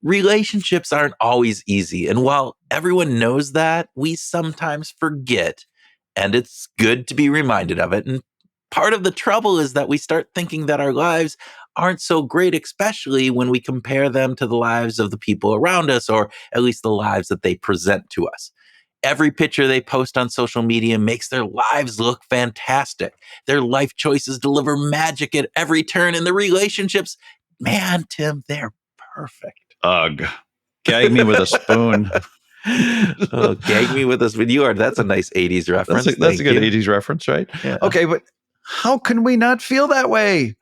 Relationships aren't always easy. And while everyone knows that, we sometimes forget. And it's good to be reminded of it. And part of the trouble is that we start thinking that our lives aren't so great, especially when we compare them to the lives of the people around us, or at least the lives that they present to us. Every picture they post on social media makes their lives look fantastic. Their life choices deliver magic at every turn, and the relationships, man, Tim, they're perfect. Ugh. Gag me with a spoon. Oh, gag me with a spoon. That's a nice 80s reference. That's a good 80s reference, right? Yeah. Okay, but how can we not feel that way?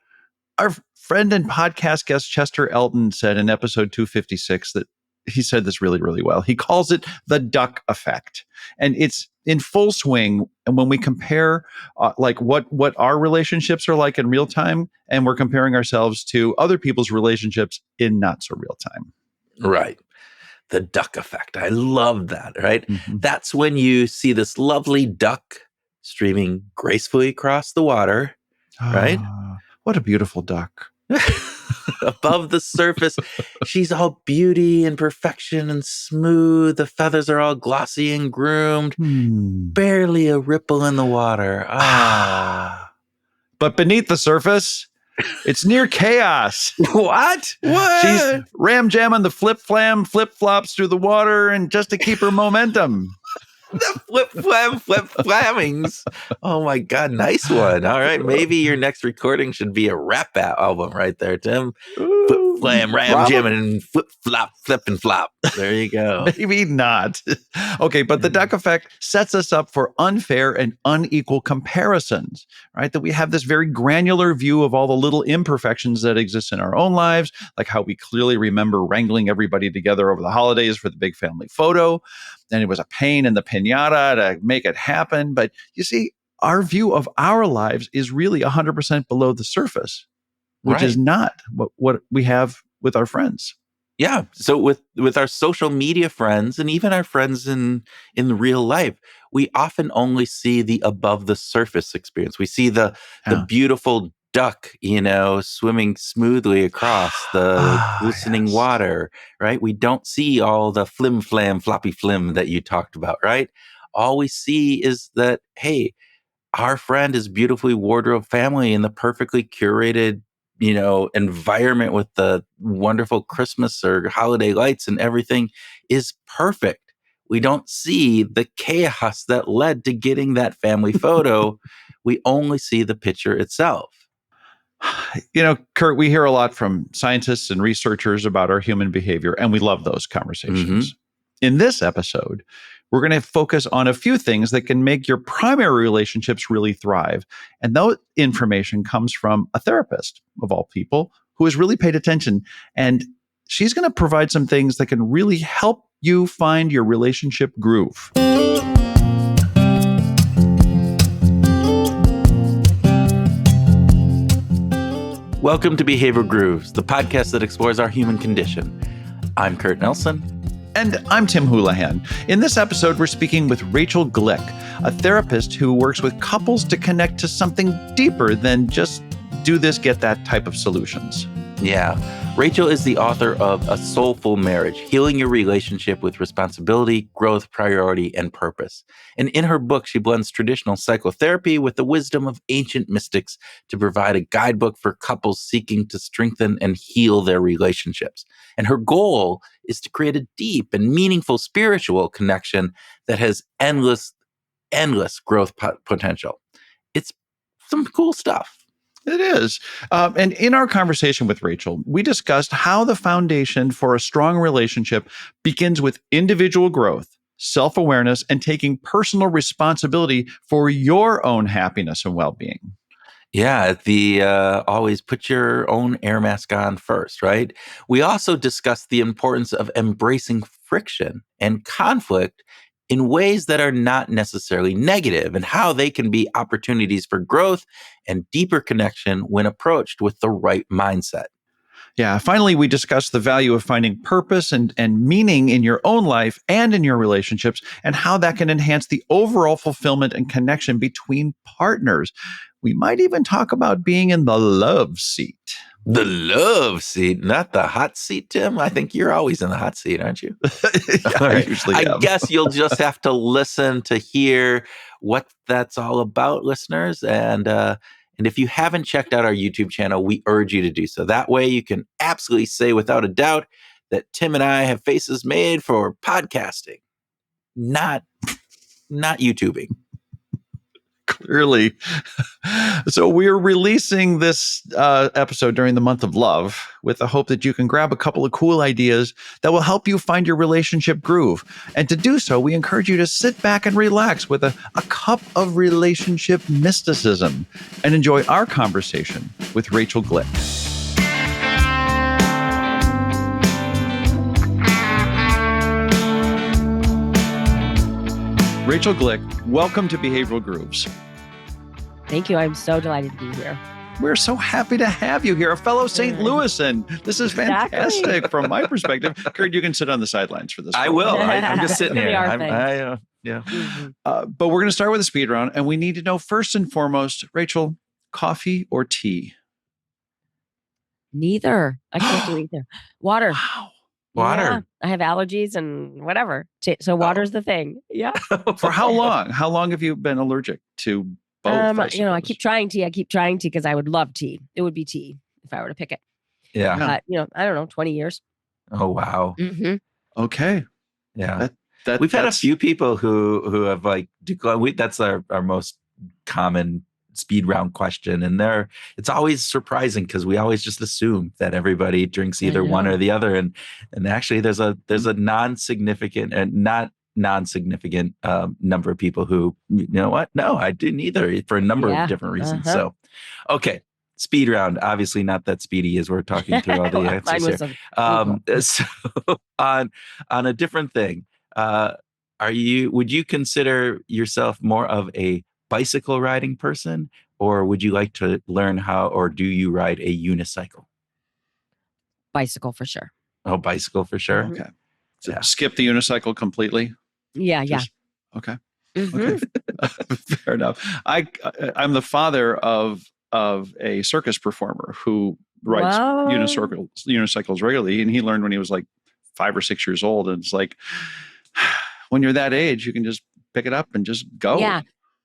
Our friend and podcast guest Chester Elton said in episode 256 that he said this really, really well. He calls it the duck effect. And it's in full swing. And when we compare like what our relationships are like in real time, and we're comparing ourselves to other people's relationships in not so real time. Right. The duck effect. I love that, right? Mm-hmm. That's when you see this lovely duck streaming gracefully across the water, right? What a beautiful duck. Above the surface, she's all beauty and perfection and smooth. The feathers are all glossy and groomed. Barely a ripple in the water. But beneath the surface, it's near chaos. What? She's ram jamming the flip flops through the water, and just to keep her momentum. The flip flammings. Oh my God, nice one. All right, maybe your next recording should be a rap album right there, Tim. Flip flam, ram jamming, and flip and flop. There you go. Maybe not. Okay, but the duck effect sets us up for unfair and unequal comparisons, right? That we have this very granular view of all the little imperfections that exist in our own lives, like how we clearly remember wrangling everybody together over the holidays for the big family photo. And it was a pain in the piñata to make it happen. But you see, our view of our lives is really 100% below the surface, which is not what we have with our friends. Yeah. So with our social media friends, and even our friends in real life, we often only see the above the surface experience. We see the beautiful duck, swimming smoothly across the glistening water, right? We don't see all the flim flam floppy flim that you talked about, right? All we see is that, hey, our friend is beautifully wardrobe family in the perfectly curated environment with the wonderful Christmas or holiday lights, and everything is perfect. We don't see the chaos that led to getting that family photo. We only see the picture itself. Kurt, we hear a lot from scientists and researchers about our human behavior, and we love those conversations. Mm-hmm. In this episode, we're going to focus on a few things that can make your primary relationships really thrive. And that information comes from a therapist, of all people, who has really paid attention. And she's going to provide some things that can really help you find your relationship groove. Welcome to Behavioral Grooves, the podcast that explores our human condition. I'm Kurt Nelson. And I'm Tim Houlihan. In this episode, we're speaking with Rachel Glik, a therapist who works with couples to connect to something deeper than just do this, get that type of solutions. Yeah. Rachel is the author of A Soulful Marriage, Healing Your Relationship with Responsibility, Growth, Priority, and Purpose. And in her book, she blends traditional psychotherapy with the wisdom of ancient mystics to provide a guidebook for couples seeking to strengthen and heal their relationships. And her goal is to create a deep and meaningful spiritual connection that has endless growth potential. It's some cool stuff. It is. And in our conversation with Rachel, we discussed how the foundation for a strong relationship begins with individual growth, self-awareness, and taking personal responsibility for your own happiness and well-being. Yeah, the always put your own air mask on first, right? We also discussed the importance of embracing friction and conflict in ways that are not necessarily negative, and how they can be opportunities for growth and deeper connection when approached with the right mindset. Yeah. Finally, we discussed the value of finding purpose and meaning in your own life and in your relationships, and how that can enhance the overall fulfillment and connection between partners. We might even talk about being in the love seat. The love seat, not the hot seat, Tim. I think you're always in the hot seat, aren't you? Yeah, All I right. usually I am. guess you'll just have to listen to hear what that's all about, listeners. And if you haven't checked out our YouTube channel, we urge you to do so. That way you can absolutely say without a doubt that Tim and I have faces made for podcasting, not YouTubing. Clearly. So we're releasing this episode during the month of love with the hope that you can grab a couple of cool ideas that will help you find your relationship groove. And to do so, we encourage you to sit back and relax with a cup of relationship mysticism and enjoy our conversation with Rachel Glik. Rachel Glik, welcome to Behavioral Grooves. Thank you. I'm so delighted to be here. We're so happy to have you here, a fellow St. Louisan. This is fantastic Exactly. from my perspective. Kurt, you can sit on the sidelines for this. I will. I'm just sitting here. Yeah. But we're going to start with a speed round, and we need to know first and foremost, Rachel, coffee or tea? Neither. I can't do either. Water. Wow. Water. Yeah, I have allergies and whatever. So water's the thing. Yeah. For how long? How long have you been allergic to both? I keep trying tea. Because I would love tea. It would be tea if I were to pick it. Yeah. But, I don't know, 20 years. Oh, wow. Mm-hmm. Okay. Yeah. We've had a few people who have declined. That's our most common speed round question. And it's always surprising because we always just assume that everybody drinks either one or the other. And actually there's a non-significant and not non-significant number of people who, you know what? No, I do neither for a number of different reasons. So, okay. Speed round, obviously not that speedy as we're talking through all the answers here. So on a different thing, would you consider yourself more of a bicycle riding person, or would you like to learn how, or do you ride a unicycle? Bicycle for sure. Oh, bicycle for sure. Okay. So skip the unicycle completely. Yeah. Okay. Mm-hmm. Okay. Fair enough. I'm the father of a circus performer who rides unicycles regularly, and he learned when he was like 5 or 6 years old. And it's like, when you're that age, you can just pick it up and just go. Yeah.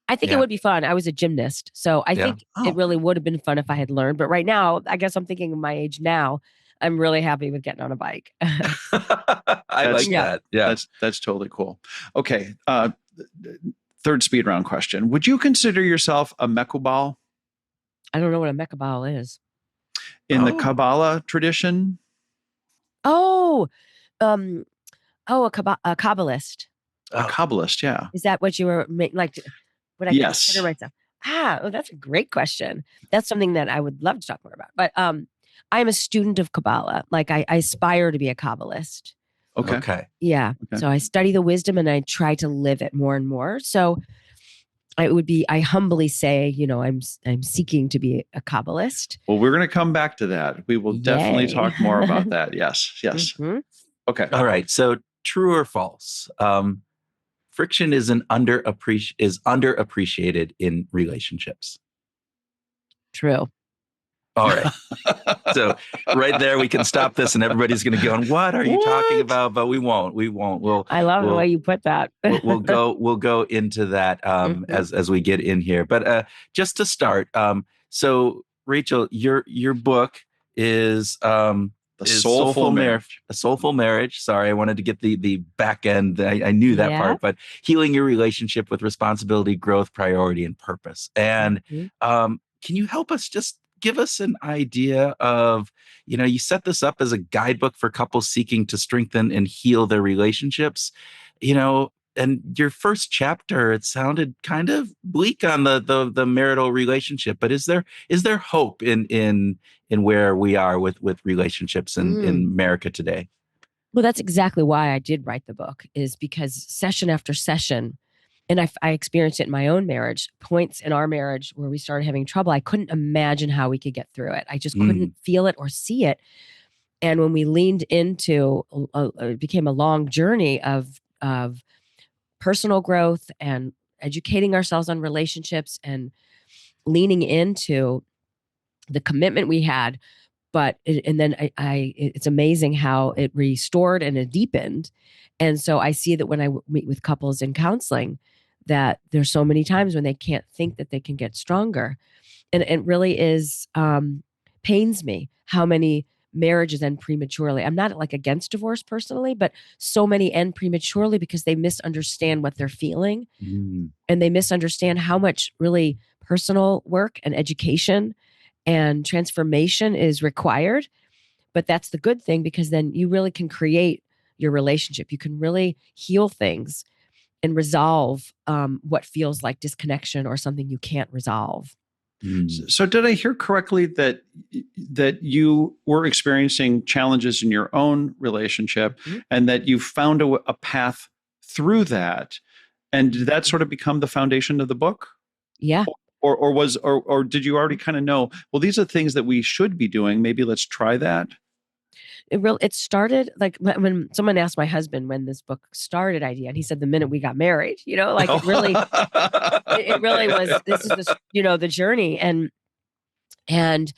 I think it would be fun. I was a gymnast, so I think it really would have been fun if I had learned. But right now, I guess I'm thinking of my age now. I'm really happy with getting on a bike. I like that. Yeah, that's totally cool. Okay. Third speed round question. Would you consider yourself a mekubal? I don't know what a mekubal is. In the Kabbalah tradition? A Kabbalist. A Kabbalist, yeah. Is that what you were like? Would I consider myself? That's a great question. That's something that I would love to talk more about. But I'm a student of Kabbalah. Like I aspire to be a Kabbalist. Okay. Yeah. Okay. So I study the wisdom and I try to live it more and more. So I humbly say, I'm seeking to be a Kabbalist. Well, we're going to come back to that. We will definitely talk more about that. Yes. Mm-hmm. Okay. All right. So true or false? Friction is underappreciated in relationships. True. All right. So right there, we can stop this, and everybody's going to go, "What are you talking about?" But we won't. I love the way you put that. we'll go into that as we get in here. But just to start, so Rachel, your book is A Soulful Marriage. A Soulful Marriage. Sorry, I wanted to get the back end. I knew that part, but healing your relationship with responsibility, growth, priority, and purpose. And can you help us just give us an idea of, you set this up as a guidebook for couples seeking to strengthen and heal their relationships, and your first chapter, it sounded kind of bleak on the marital relationship, but is there hope in where we are with relationships in America today? Well, that's exactly why I did write the book, is because session after session, and I experienced it in my own marriage, points in our marriage where we started having trouble. I couldn't imagine how we could get through it. I just couldn't feel it or see it. And when we leaned into, it became a long journey of personal growth and educating ourselves on relationships and leaning into the commitment we had but and then it's amazing how it restored and it deepened. And so I see that when I meet with couples in counseling, that there's so many times when they can't think that they can get stronger. And it really is, pains me how many marriages end prematurely. I'm not like against divorce personally, but so many end prematurely because they misunderstand what they're feeling, and they misunderstand how much really personal work and education and transformation is required. But that's the good thing, because then you really can create your relationship. You can really heal things and resolve what feels like disconnection or something you can't resolve. So did I hear correctly that you were experiencing challenges in your own relationship, and that you found a path through that? And did that sort of become the foundation of the book? Yeah. Or did you already kind of know, well, these are things that we should be doing. Maybe let's try that. It started like when someone asked my husband when this book started idea, and he said the minute we got married, like it really was, this is the journey. And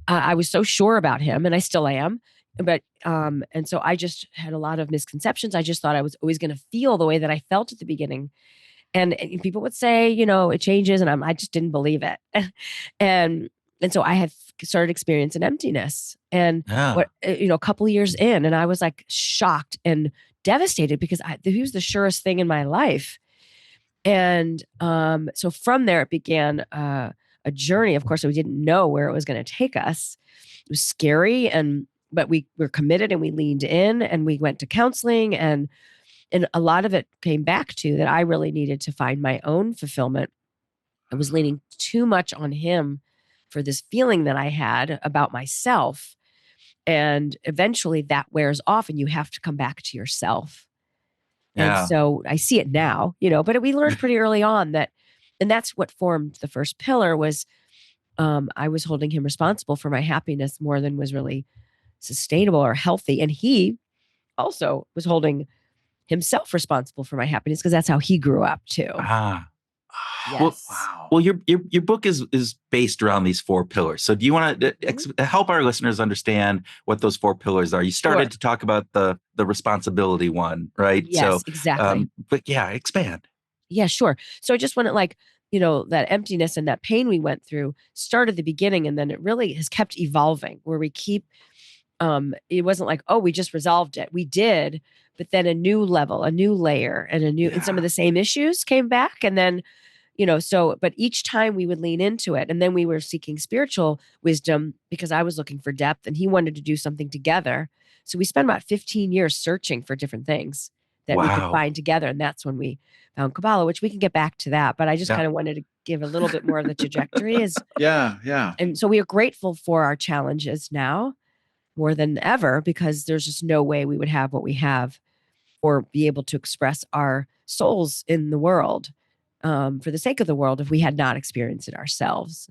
I was so sure about him, and I still am. But and so I just had a lot of misconceptions. I just thought I was always going to feel the way that I felt at the beginning. And people would say, it changes, and I just didn't believe it. And so I had started experiencing emptiness, and a couple of years in, and I was like shocked and devastated because he was the surest thing in my life. And so from there, it began a journey. Of course, we didn't know where it was going to take us. It was scary, but we were committed, and we leaned in, and we went to counseling, and a lot of it came back to that I really needed to find my own fulfillment. I was leaning too much on him for this feeling that I had about myself. And eventually that wears off, and you have to come back to yourself. And so I see it now, but we learned pretty early on that, and that's what formed the first pillar was, I was holding him responsible for my happiness more than was really sustainable or healthy. And he also was holding himself responsible for my happiness because that's how he grew up too. Yes. Well, your book is based around these 4 pillars. So do you want to help our listeners understand what those 4 pillars are? You started to talk about the responsibility one, right? Yes, exactly. But yeah, expand. Yeah, sure. So I just want to that emptiness and that pain we went through started the beginning, and then it really has kept evolving where we keep, it wasn't like, oh, we just resolved it. We did, but then a new level, a new layer, and and some of the same issues came back. And then, but each time we would lean into it, and then we were seeking spiritual wisdom because I was looking for depth and he wanted to do something together. So we spent about 15 years searching for different things that we could find together. And that's when we found Kabbalah, which we can get back to that. But I just kind of wanted to give a little bit more of the trajectory. And so we are grateful for our challenges now more than ever, because there's just no way we would have what we have or be able to express our souls in the world, for the sake of the world, if we had not experienced it ourselves.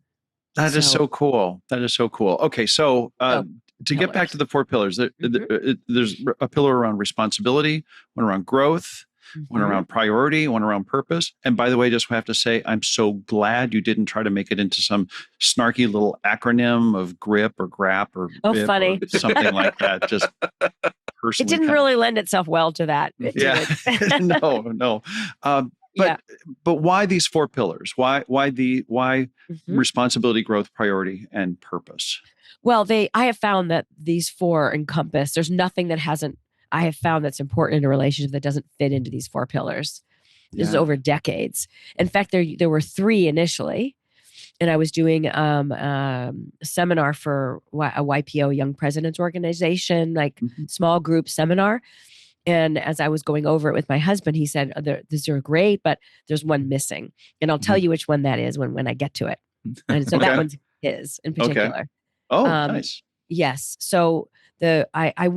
That is so cool. That is so cool. Okay, so to get back to the 4 pillars, there's a pillar around responsibility, one around growth, one around priority, one around purpose. And by the way, just have to say, I'm so glad you didn't try to make it into some snarky little acronym of GRIP or GRAP or BIP funny. or something like that. Just personally, it didn't really lend itself well to that. No. But why these 4 pillars? Why responsibility, growth, priority, and purpose? Well, I have found that these 4 encompass. There's nothing that I have found that's important in a relationship that doesn't fit into these 4 pillars. This is over decades. In fact, there were 3 initially, and I was doing a seminar for a YPO, Young Presidents Organization, small group seminar. And as I was going over it with my husband, he said, these are great, but there's one missing. And I'll tell you which one that is when I get to it. And so that one's his in particular. Okay. Oh, nice. Yes. So I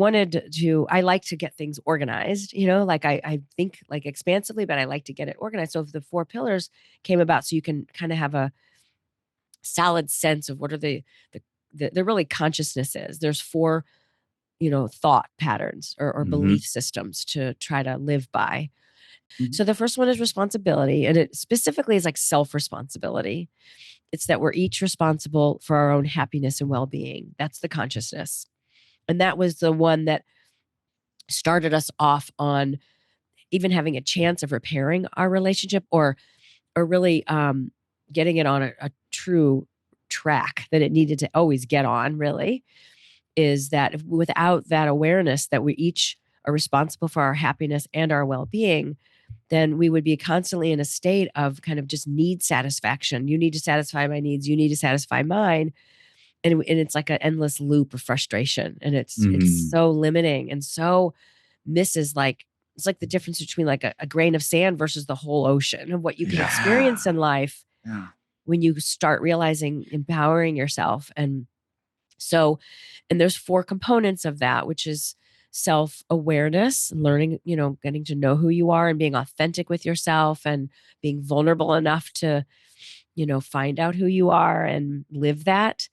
like to get things organized, I think expansively, but I like to get it organized. So if the 4 pillars came about, so you can kind of have a solid sense of what are the really consciousness is. There's 4 thought patterns or belief systems to try to live by. So the first one is responsibility, and it specifically is like self-responsibility. It's that we're each responsible for our own happiness and well-being. That's the consciousness. And that was the one that started us off on even having a chance of repairing our relationship, or really getting it on a true track that it needed to always get on, really, is that without that awareness that we each are responsible for our happiness and our well-being, then we would be constantly in a state of kind of just need satisfaction. You need to satisfy my needs. You need to satisfy mine. And it's like an endless loop of frustration. And it's so limiting and so misses, like, it's like the difference between like a grain of sand versus the whole ocean of what you can experience in life when you start realizing, empowering yourself. And there's 4 components of that, which is self-awareness, learning, getting to know who you are and being authentic with yourself and being vulnerable enough to, find out who you are and live that.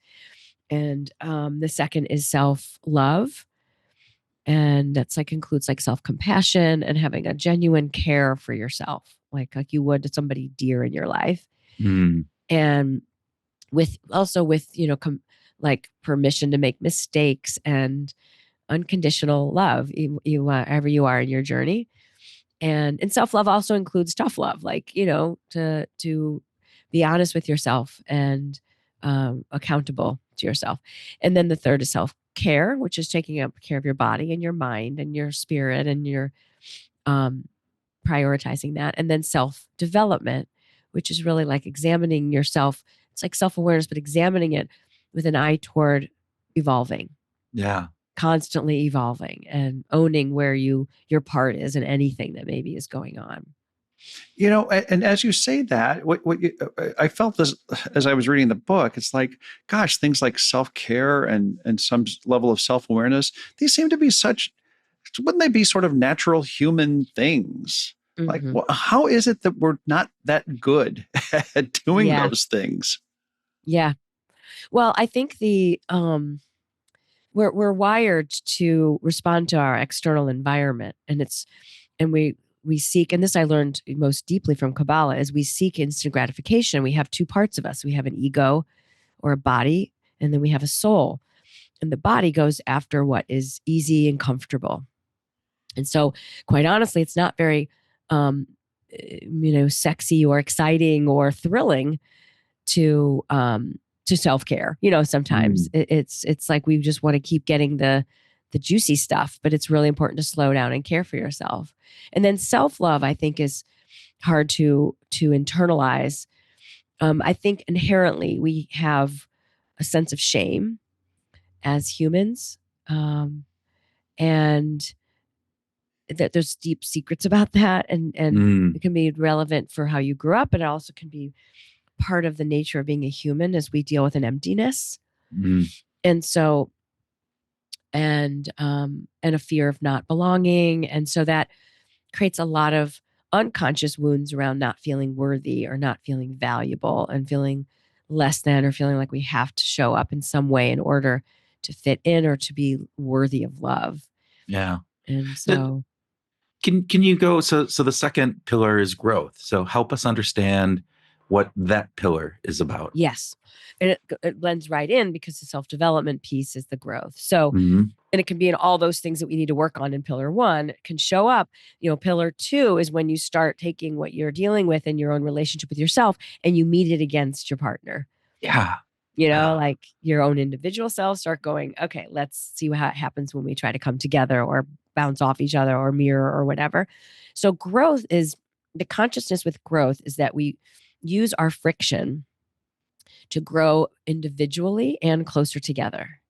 And the second is self-love. And that's like includes like self-compassion and having a genuine care for yourself, like you would to somebody dear in your life. And with like permission to make mistakes and unconditional love, you wherever you are in your journey. And self-love also includes tough love, like, to be honest with yourself and accountable to yourself. And then the third is self-care, which is taking up care of your body and your mind and your spirit, and your prioritizing that. And then self-development, which is really like examining yourself. It's like self-awareness, but examining it with an eye toward evolving. Yeah. Constantly evolving and owning where your part is in anything that maybe is going on. And as you say that, I felt this as I was reading the book. It's like, gosh, things like self-care and some level of self-awareness, these seem to be wouldn't they be sort of natural human things? Like, how is it that we're not that good at doing those things? Yeah. Well, I think we're wired to respond to our external environment, and we seek, and this I learned most deeply from Kabbalah, is we seek instant gratification. We have 2 parts of us. We have an ego, or a body, and then we have a soul. And the body goes after what is easy and comfortable. And so, quite honestly, it's not very sexy or exciting or thrilling to self-care. Sometimes it's like we just want to keep getting the juicy stuff, but it's really important to slow down and care for yourself. And then self-love, I think, is hard to internalize. I think inherently we have a sense of shame as humans, and that there's deep secrets about that, and it can be relevant for how you grew up, but it also can be part of the nature of being a human as we deal with an emptiness. And so, and a fear of not belonging. And so that creates a lot of unconscious wounds around not feeling worthy or not feeling valuable and feeling less than, or feeling like we have to show up in some way in order to fit in or to be worthy of love. Yeah. And so can you go, so the second pillar is growth. So help us understand what that pillar is about. Yes. And it blends right in, because the self-development piece is the growth. So, and it can be in all those things that we need to work on in pillar 1. It can show up, pillar 2 is when you start taking what you're dealing with in your own relationship with yourself and you meet it against your partner. Yeah. Like your own individual selves start going, okay, let's see how it happens when we try to come together or bounce off each other or mirror or whatever. So growth is, the consciousness with growth is that we use our friction to grow individually and closer together.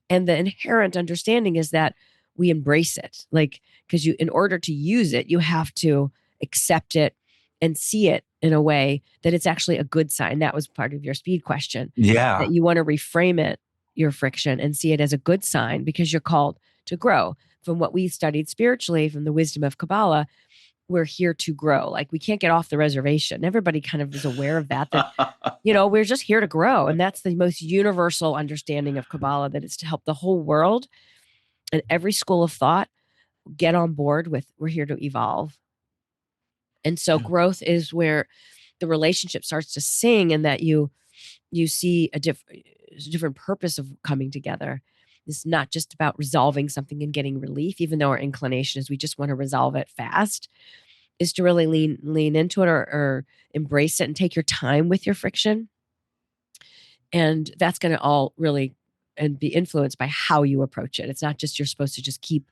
And the inherent understanding is that we embrace it, like, because in order to use it, you have to accept it and see it in a way that it's actually a good sign. That was part of your speed question. Yeah. That you want to reframe it, your friction, and see it as a good sign, because you're called to grow. From what we studied spiritually, from the wisdom of Kabbalah, we're here to grow. Like, we can't get off the reservation. Everybody kind of is aware of that we're just here to grow. And that's the most universal understanding of Kabbalah, that it's to help the whole world and every school of thought get on board with, we're here to evolve. And so growth is where the relationship starts to sing, and that you you see a different purpose of coming together. It's not just about resolving something and getting relief, even though our inclination is we just want to resolve it fast, is to really lean into it, or embrace it and take your time with your friction. And that's going to all really and be influenced by how you approach it. It's not just you're supposed to just keep,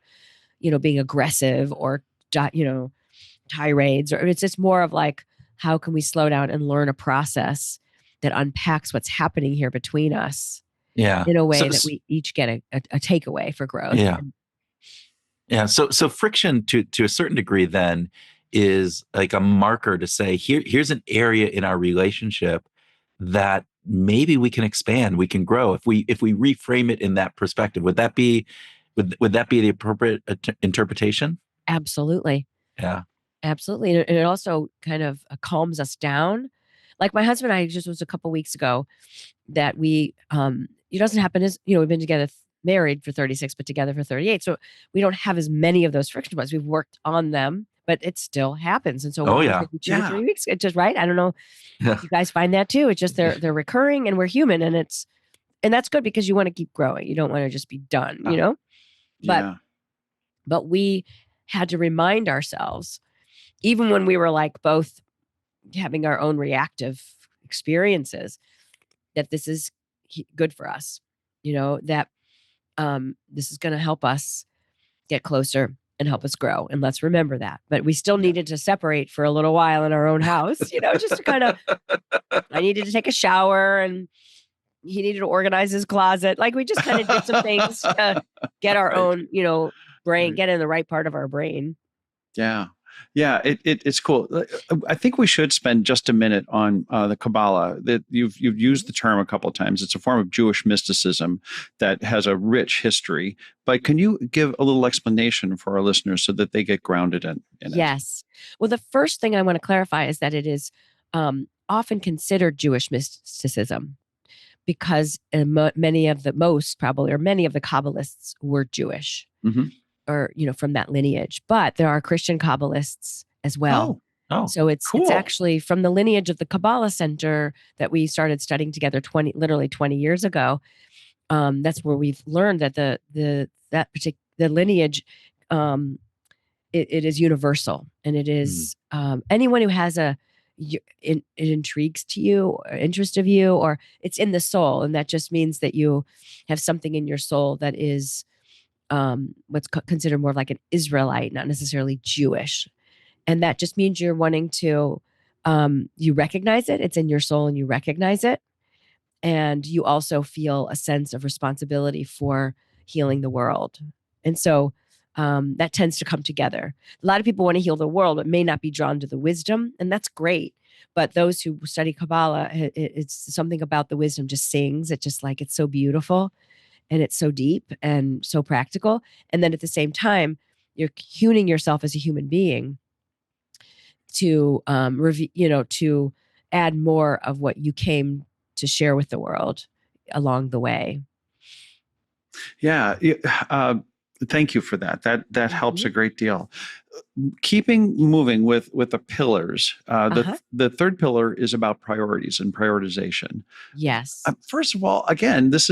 being aggressive or, tirades, or it's more of like, how can we slow down and learn a process that unpacks what's happening here between us Yeah. in a way that we each get a takeaway for growth. Yeah. Yeah. So friction to a certain degree then is like a marker to say, here's an area in our relationship that maybe we can expand, we can grow if we reframe it in that perspective. Would that be the appropriate interpretation? Absolutely. Yeah. Absolutely. And it also kind of calms us down. Like my husband and I just was a couple weeks ago that it doesn't happen as, we've been together, married for 36, but together for 38. So we don't have as many of those friction points. We've worked on them, but it still happens. And so yeah. maybe 2 or 3 weeks, it's just right. I don't know. You guys find that too. It's just they're recurring, and we're human, and that's good because you want to keep growing. You don't want to just be done, But we had to remind ourselves, even when we were like both having our own reactive experiences, that this is good for us, that this is going to help us get closer and help us grow. And let's remember that. But we still needed to separate for a little while in our own house, just to kind of, I needed to take a shower, and he needed to organize his closet. Like we just kind of did some things to get our own, brain, get in the right part of our brain. Yeah. Yeah, it's cool. I think we should spend just a minute on the Kabbalah. That you've used the term a couple of times. It's a form of Jewish mysticism that has a rich history. But can you give a little explanation for our listeners so that they get grounded in it? Yes. Well, the first thing I want to clarify is that it is often considered Jewish mysticism because many of the Kabbalists were Jewish. Mm-hmm. Or, from that lineage. But there are Christian Kabbalists as well. Oh, so it's actually from the lineage of the Kabbalah Center that we started studying together 20 years ago. That's where we've learned that the lineage, it is universal, and it is anyone who has it intrigues to you, or interest of you, or it's in the soul, and that just means that you have something in your soul that is what's considered more of like an Israelite, not necessarily Jewish. And that just means you're wanting to, you recognize it. It's in your soul and you recognize it. And you also feel a sense of responsibility for healing the world. And so that tends to come together. A lot of people want to heal the world, but may not be drawn to the wisdom. And that's great. But those who study Kabbalah, it's something about the wisdom just sings. It's just like, it's so beautiful. And it's so deep and so practical. And then at the same time, you're tuning yourself as a human being to, to add more of what you came to share with the world along the way. Yeah. Thank you for that. That helps a great deal. Keeping moving with the pillars. The third pillar is about priorities and prioritization. Yes. First of all, again, there's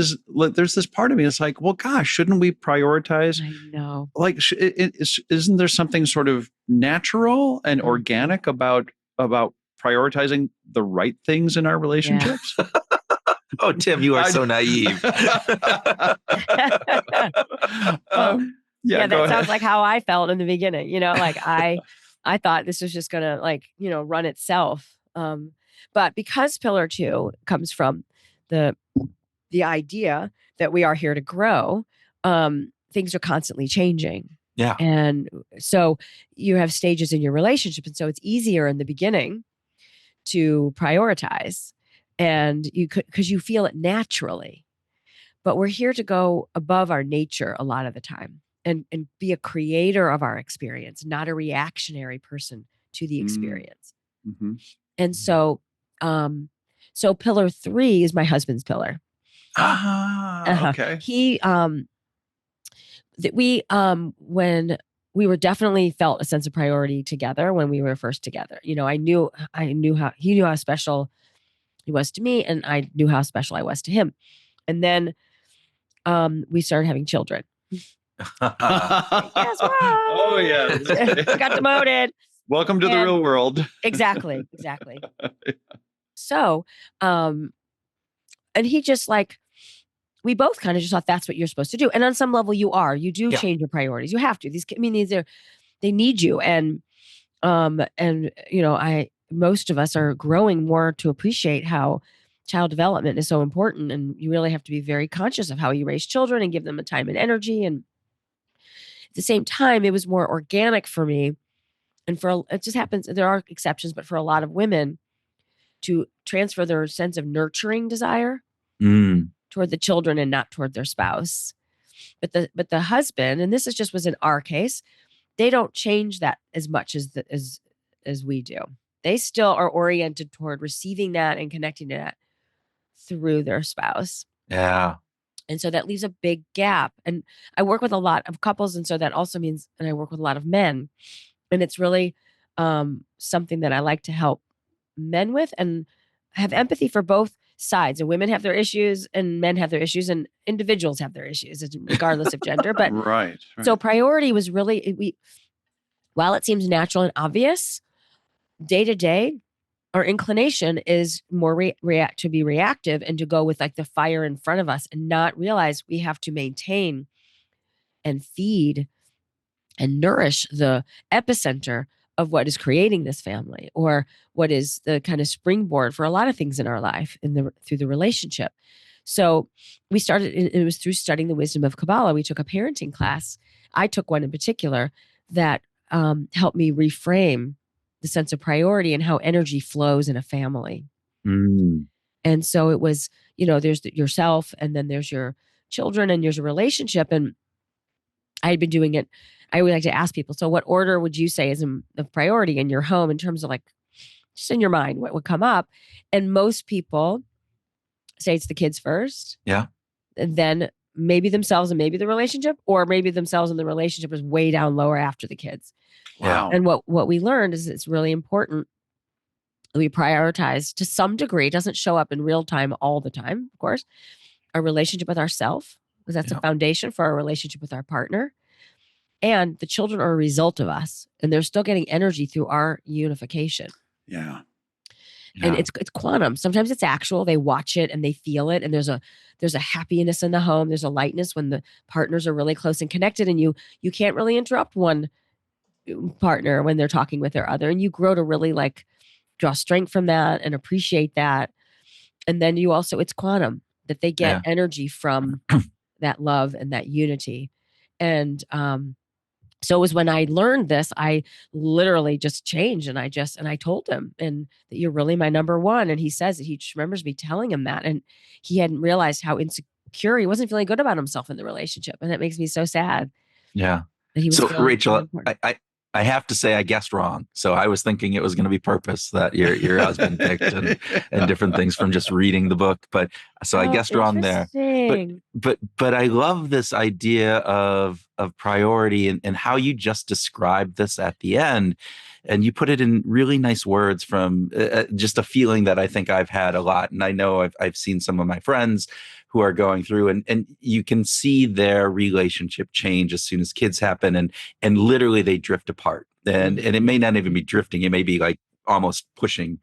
this part of me that's like, well, gosh, shouldn't we prioritize? I know. Like, isn't there something sort of natural and organic about prioritizing the right things in our relationships? Yeah. Oh, Tim, you are so naive. Yeah, that sounds like how I felt in the beginning. Like I thought this was just gonna run itself. But because pillar 2 comes from the idea that we are here to grow, things are constantly changing. Yeah. And so you have stages in your relationship. And so it's easier in the beginning to prioritize, and because you feel it naturally. But we're here to go above our nature a lot of the time and be a creator of our experience, not a reactionary person to the experience. Mm-hmm. And so pillar 3 is my husband's pillar. Okay. He, when we were definitely felt a sense of priority together when we were first together. I knew how he knew how special he was to me, and I knew how special I was to him. And then we started having children. Guess what? Oh, yeah. I got demoted. Welcome to the real world. Exactly. So, and he just like, we both kind of just thought that's what you're supposed to do. And on some level you are. You do change your priorities. You have to. They need you. And most of us are growing more to appreciate how child development is so important. And you really have to be very conscious of how you raise children and give them the time and energy. And at the same time, it was more organic for me. And it just happens, there are exceptions, but for a lot of women to transfer their sense of nurturing desire toward the children and not toward their spouse. But the husband, and this was in our case, they don't change that as much as we do. They still are oriented toward receiving that and connecting to that through their spouse. Yeah. And so that leaves a big gap. And I work with a lot of couples. And so that also means, and I work with a lot of men. And it's really something that I like to help men with and have empathy for both sides. And women have their issues and men have their issues and individuals have their issues regardless of gender. But right. So priority was really, while it seems natural and obvious, day to day, our inclination is more to be reactive and to go with like the fire in front of us and not realize we have to maintain and feed and nourish the epicenter of what is creating this family, or what is the kind of springboard for a lot of things in our life through the relationship. So we started, it was through studying the wisdom of Kabbalah. We took a parenting class. I took one in particular that helped me reframe the sense of priority and how energy flows in a family. And so it was, there's yourself, and then there's your children, and there's a relationship. And I had been doing it. I would like to ask people, so what order would you say is of priority in your home in terms of like, just in your mind, what would come up? And most people say it's the kids first. Yeah. And then maybe themselves and maybe the relationship, or maybe themselves and the relationship is way down lower after the kids. Wow. And what we learned is it's really important that we prioritize to some degree. It doesn't show up in real time all the time, of course, our relationship with ourselves, because that's a foundation for our relationship with our partner. And the children are a result of us, and they're still getting energy through our unification. Yeah. And it's quantum. Sometimes it's actual. They watch it and they feel it. And there's a happiness in the home. There's a lightness when the partners are really close and connected, and you can't really interrupt one partner when they're talking with their other. And you grow to really like draw strength from that and appreciate that. And then you also, it's quantum, that they get energy from that love and that unity. And so it was when I learned this, I literally just changed, and I told him, and that you're really my number one. And he says that he just remembers me telling him that, and he hadn't realized how insecure he wasn't feeling good about himself in the relationship. And it makes me so sad. Yeah. That he was so Rachel, I have to say I guessed wrong. So I was thinking it was going to be purpose that your husband picked and different things from just reading the book. But so I guessed wrong there. But I love this idea of priority and how you just described this at the end. And you put it in really nice words from just a feeling that I think I've had a lot. And I know I've seen some of my friends who are going through, and you can see their relationship change as soon as kids happen, and literally they drift apart. And it may not even be drifting. It may be like almost pushing,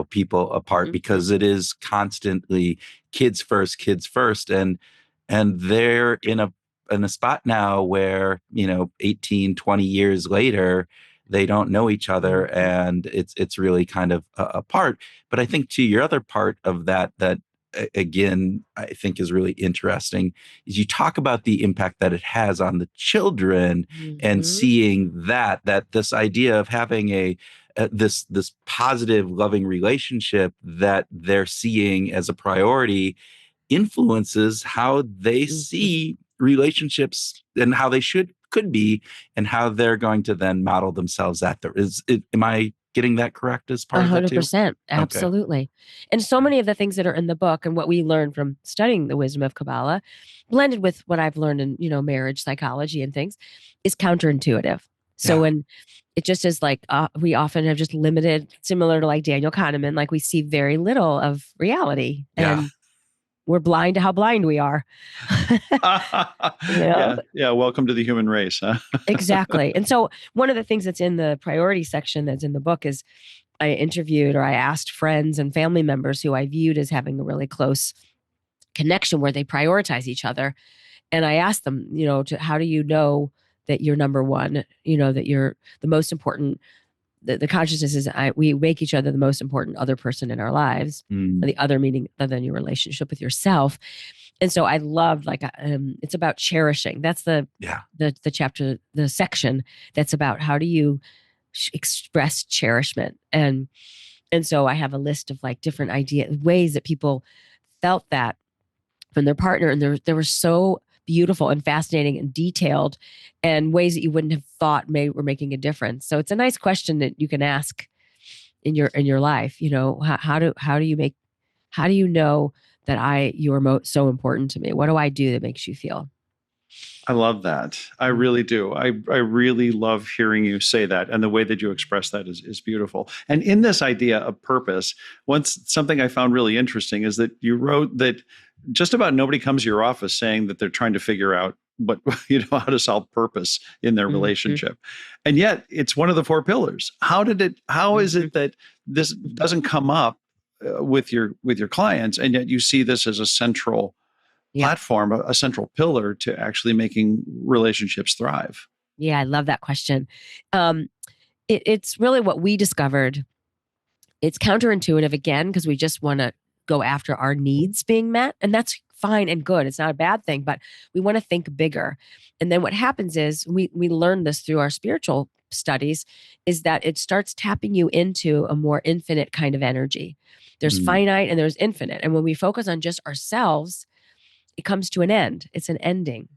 people apart, because it is constantly kids first. And they're in a spot now where, 18, 20 years later, they don't know each other, and it's really kind of apart. But I think to your other part of that again, I think is really interesting, is you talk about the impact that it has on the children, and seeing that this idea of having this positive, loving relationship that they're seeing as a priority influences how they see relationships and how they could be, and how they're going to then model themselves at am I getting that correct as part of that too? 100%. Absolutely. Okay. And so many of the things that are in the book and what we learned from studying the wisdom of Kabbalah, blended with what I've learned in, marriage psychology and things, is counterintuitive. So when it just is like, we often have just limited, similar to like Daniel Kahneman, like we see very little of reality and we're blind to how blind we are. Yeah. Welcome to the human race. Huh? Exactly. And so one of the things that's in the priority section that's in the book is I asked friends and family members who I viewed as having a really close connection where they prioritize each other. And I asked them, how do you know that you're number one, that you're the most important, the consciousness is we make each other the most important other person in our lives. The other meaning other than your relationship with yourself. And so I loved it's about cherishing. That's the chapter, the section that's about how do you express cherishment. And so I have a list of like different ways that people felt that from their partner. And they were so beautiful and fascinating and detailed and ways that you wouldn't have thought were making a difference. So it's a nice question that you can ask in your life. How do you know that you are so important to me? What do I do that makes you feel? I love that. I really do. I really love hearing you say that. And the way that you express that is beautiful. And in this idea of purpose, something I found really interesting is that you wrote that just about nobody comes to your office saying that they're trying to figure out how to solve purpose in their relationship. And yet it's one of the 4 pillars. How is it that this doesn't come up with your clients, and yet you see this as a central platform, a central pillar to actually making relationships thrive? Yeah, I love that question. It's really what we discovered. It's counterintuitive again, because we just want to go after our needs being met. And that's fine and good. It's not a bad thing, but we want to think bigger. And then what happens is we learn this through our spiritual studies, is that it starts tapping you into a more infinite kind of energy. There's finite and there's infinite. And when we focus on just ourselves, it comes to an end. It's an ending.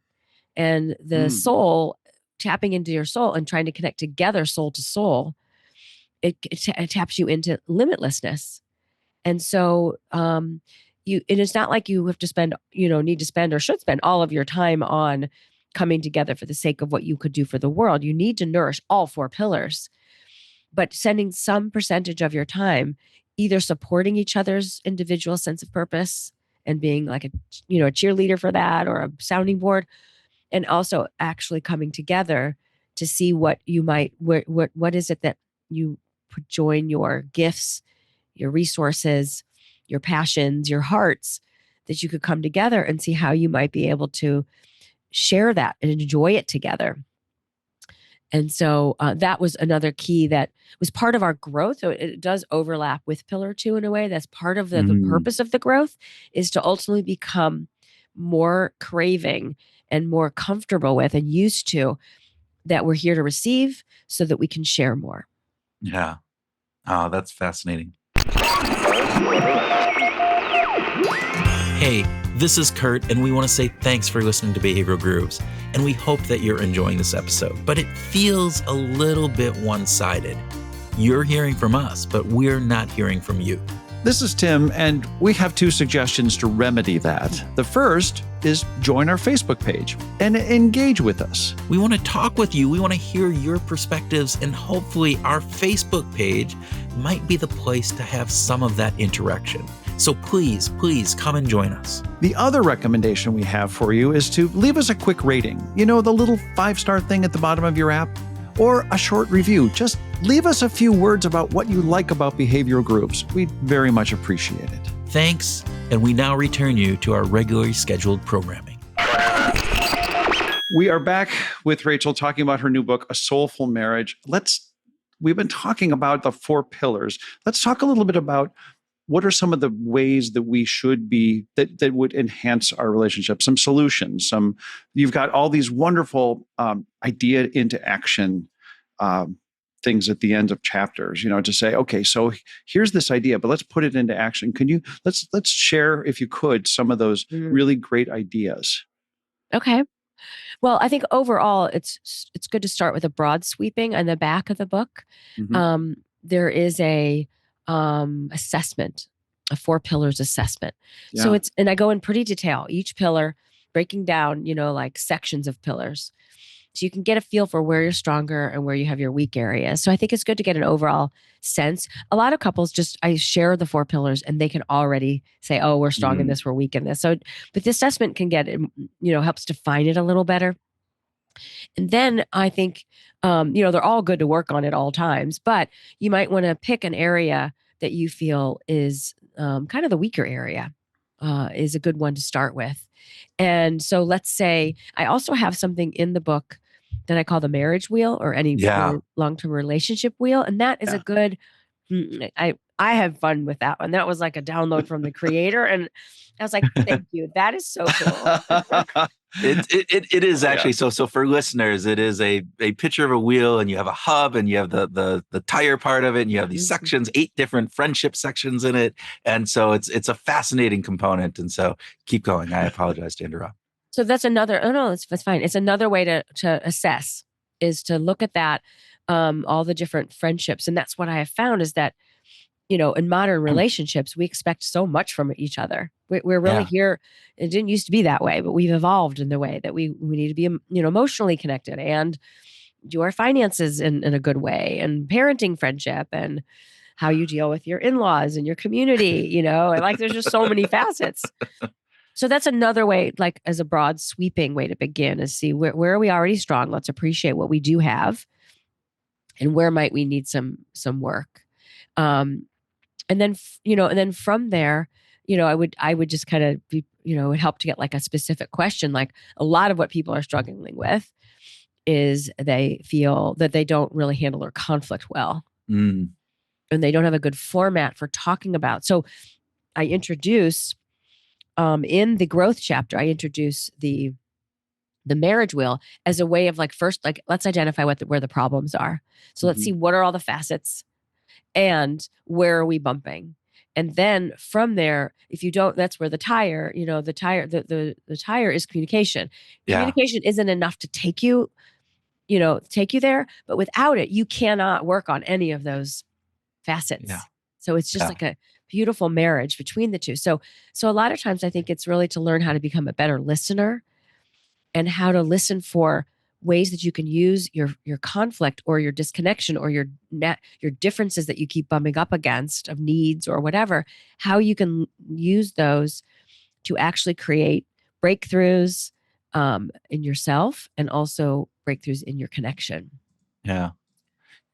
And the soul, tapping into your soul and trying to connect together soul to soul, it taps you into limitlessness. And so it is not like you have to spend, need to spend or should spend all of your time on coming together for the sake of what you could do for the world. You need to nourish all 4 pillars, but sending some percentage of your time either supporting each other's individual sense of purpose and being like a cheerleader for that, or a sounding board, and also actually coming together to see what is it that you join your gifts, your resources, your passions, your hearts, that you could come together and see how you might be able to share that and enjoy it together. And so that was another key that was part of our growth. So it does overlap with pillar 2 in a way. That's part of the purpose of the growth, is to ultimately become more craving and more comfortable with and used to that we're here to receive so that we can share more. Yeah. Oh, that's fascinating. Hey, this is Kurt, and we want to say thanks for listening to Behavioral Grooves. And we hope that you're enjoying this episode, but it feels a little bit one-sided. You're hearing from us, but we're not hearing from you. This is Tim, and we have 2 suggestions to remedy that. The first is join our Facebook page and engage with us. We want to talk with you. We want to hear your perspectives, and hopefully our Facebook page might be the place to have some of that interaction. So please come and join us. The other recommendation we have for you is to leave us a quick rating. The little 5-star thing at the bottom of your app, or a short review. Just leave us a few words about what you like about Behavioral Grooves. We'd very much appreciate it. Thanks, and we now return you to our regularly scheduled programming. We are back with Rachel talking about her new book, A Soulful Marriage. We've been talking about the 4 pillars. Let's talk a little bit about what are some of the ways that we should be, that would enhance our relationship, some solutions, you've got all these wonderful idea into action things at the end of chapters, to say, okay, so here's this idea, but let's put it into action. Let's share, if you could, some of those really great ideas. Okay. Well, I think overall it's good to start with a broad sweeping on the back of the book. There is a assessment, a 4 pillars assessment. Yeah. So and I go in pretty detail, each pillar breaking down, like sections of pillars. So you can get a feel for where you're stronger and where you have your weak areas. So I think it's good to get an overall sense. A lot of couples I share the 4 pillars and they can already say, oh, we're strong in this, we're weak in this. So, but the assessment can helps define it a little better. And then I think, they're all good to work on at all times, but you might want to pick an area that you feel is kind of the weaker area, is a good one to start with. And so let's say I also have something in the book that I call the marriage wheel, or any long-term relationship wheel. And that is a good, I have fun with that one. That was like a download from the creator. And I was like, thank you. That is so cool. It is actually so for listeners, it is a picture of a wheel, and you have a hub, and you have the tire part of it, and you have these sections, 8 different friendship sections in it. And so it's a fascinating component. And so keep going. I apologize to interrupt. So that's another, that's fine. It's another way to assess, is to look at that, all the different friendships. And that's what I have found is that, in modern relationships, we expect so much from each other. We're really here. It didn't used to be that way, but we've evolved in the way that we need to be, emotionally connected and do our finances in a good way, and parenting, friendship, and how you deal with your in-laws and your community, and like, there's just so many facets. So that's another way, like as a broad sweeping way to begin, is see where are we already strong? Let's appreciate what we do have, and where might we need some work. And then from there, I would just kind of be, it would help to get like a specific question. Like, a lot of what people are struggling with is they feel that they don't really handle their conflict well. And they don't have a good format for talking about. So I introduce, in the growth chapter, I introduce the marriage wheel as a way of like, first, like, let's identify where the problems are. So let's see, what are all the facets, and where are we bumping? And then from there, if you don't, that's where the tire is communication. Communication isn't enough to take you there, but without it, you cannot work on any of those facets. So it's just like a beautiful marriage between the two. So a lot of times I think it's really to learn how to become a better listener, and how to listen for ways that you can use your conflict, or your disconnection, or your differences that you keep bumping up against, of needs or whatever, how you can use those to actually create breakthroughs in yourself, and also breakthroughs in your connection. Yeah.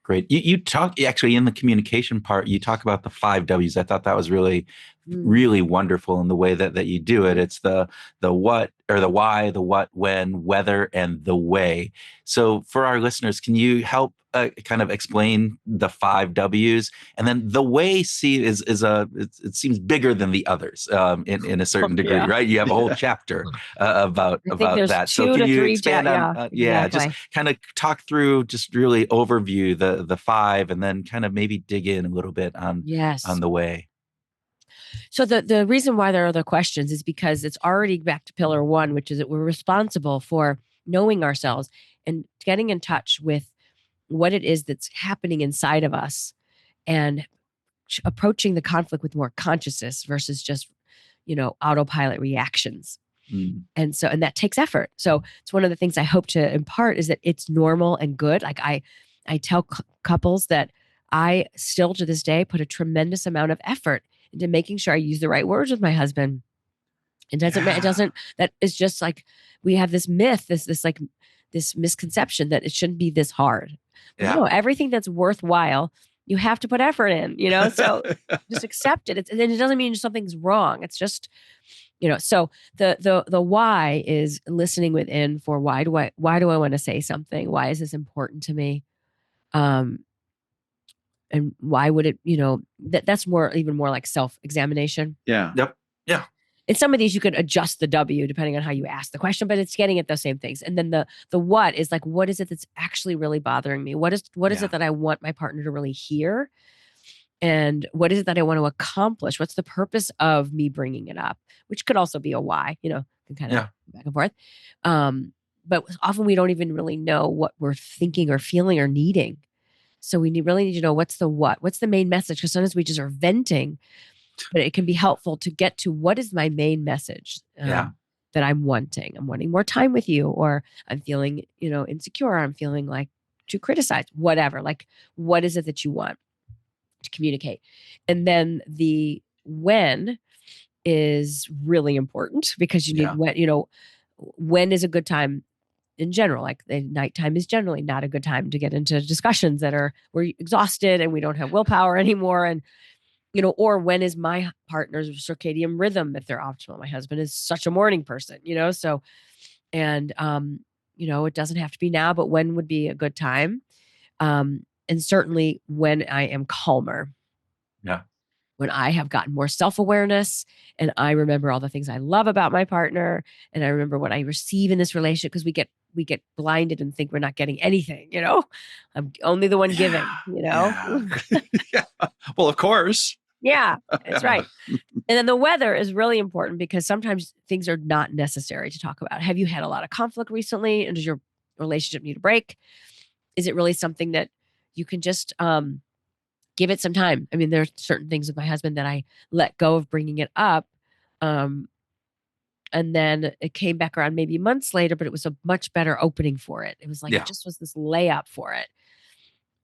Great. You talk, actually, in the communication part, you talk about the 5 W's. I thought that was really, really wonderful in the way that you do it. It's the what, or the why, the what, when, whether, and the way. So for our listeners, can you help kind of explain the 5 W's? And then the way, it seems bigger than the others in a certain degree, right? You have a whole chapter about that. So can you expand on, exactly. just kind of talk through, just really overview the 5, and then kind of maybe dig in a little bit on the way. So the reason why there are other questions is because it's already back to pillar 1, which is that we're responsible for knowing ourselves and getting in touch with what it is that's happening inside of us, and approaching the conflict with more consciousness versus just, autopilot reactions. And that takes effort. So it's one of the things I hope to impart, is that it's normal and good. Like I tell couples that I still to this day put a tremendous amount of effort into making sure I use the right words with my husband. It doesn't, that is just like, we have this myth, this misconception that it shouldn't be this hard. But no, everything that's worthwhile, you have to put effort in, so just accept it. And it doesn't mean something's wrong. It's just, so the why is listening within for why do I want to say something? Why is this important to me? And why would it, that's even more like self-examination. Yeah. Yep. Yeah. In some of these, you could adjust the W depending on how you ask the question, but it's getting at those same things. And then the what is like, what is it that's actually really bothering me? What is it that I want my partner to really hear? And what is it that I want to accomplish? What's the purpose of me bringing it up? Which could also be a why, can kind of back and forth. But often we don't even really know what we're thinking or feeling or needing. So we really need to know what's the what, what's the main message? Because sometimes we just are venting, but it can be helpful to get to what is my main message. that I'm wanting. I'm wanting more time with you, or I'm feeling, insecure. I'm feeling like too criticized, whatever. Like, what is it that you want to communicate? And then the when is really important, because you need when is a good time in general. Like, the nighttime is generally not a good time to get into discussions we're exhausted and we don't have willpower anymore. And, or when is my partner's circadian rhythm, if they're optimal. My husband is such a morning person, so, and, it doesn't have to be now, but when would be a good time? And certainly when I am calmer. Yeah. When I have gotten more self-awareness and I remember all the things I love about my partner, and I remember what I receive in this relationship, because we get blinded and think we're not getting anything, I'm only the one giving, Yeah. Yeah. Well, of course. Yeah, that's right. And then the weather is really important, because sometimes things are not necessary to talk about. Have you had a lot of conflict recently, and does your relationship need a break? Is it really something that you can just give it some time? I mean, there are certain things with my husband that I let go of bringing it up. Um, and then it came back around maybe months later, but it was a much better opening for it. It was like, it just was this layup for it.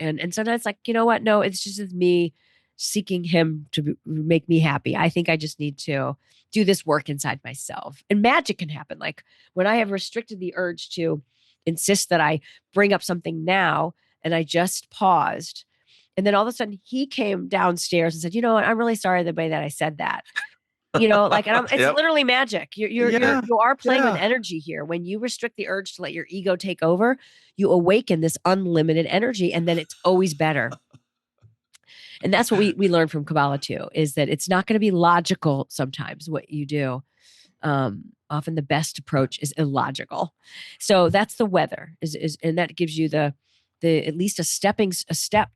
And sometimes, like, you know what? No, it's just me seeking him to make me happy. I think I just need to do this work inside myself, and magic can happen. Like, when I have restricted the urge to insist that I bring up something now, and I just paused, and then all of a sudden he came downstairs and said, "You know what? I'm really sorry the way that I said that." Like, and it's Yep. literally magic. Yeah. You are playing with Yeah. energy here. When you restrict the urge to let your ego take over, you awaken this unlimited energy, and then it's always better. And that's what we learn from Kabbalah too, is that it's not going to be logical sometimes what you do. Often the best approach is illogical. So that's the weather, and that gives you the at least a step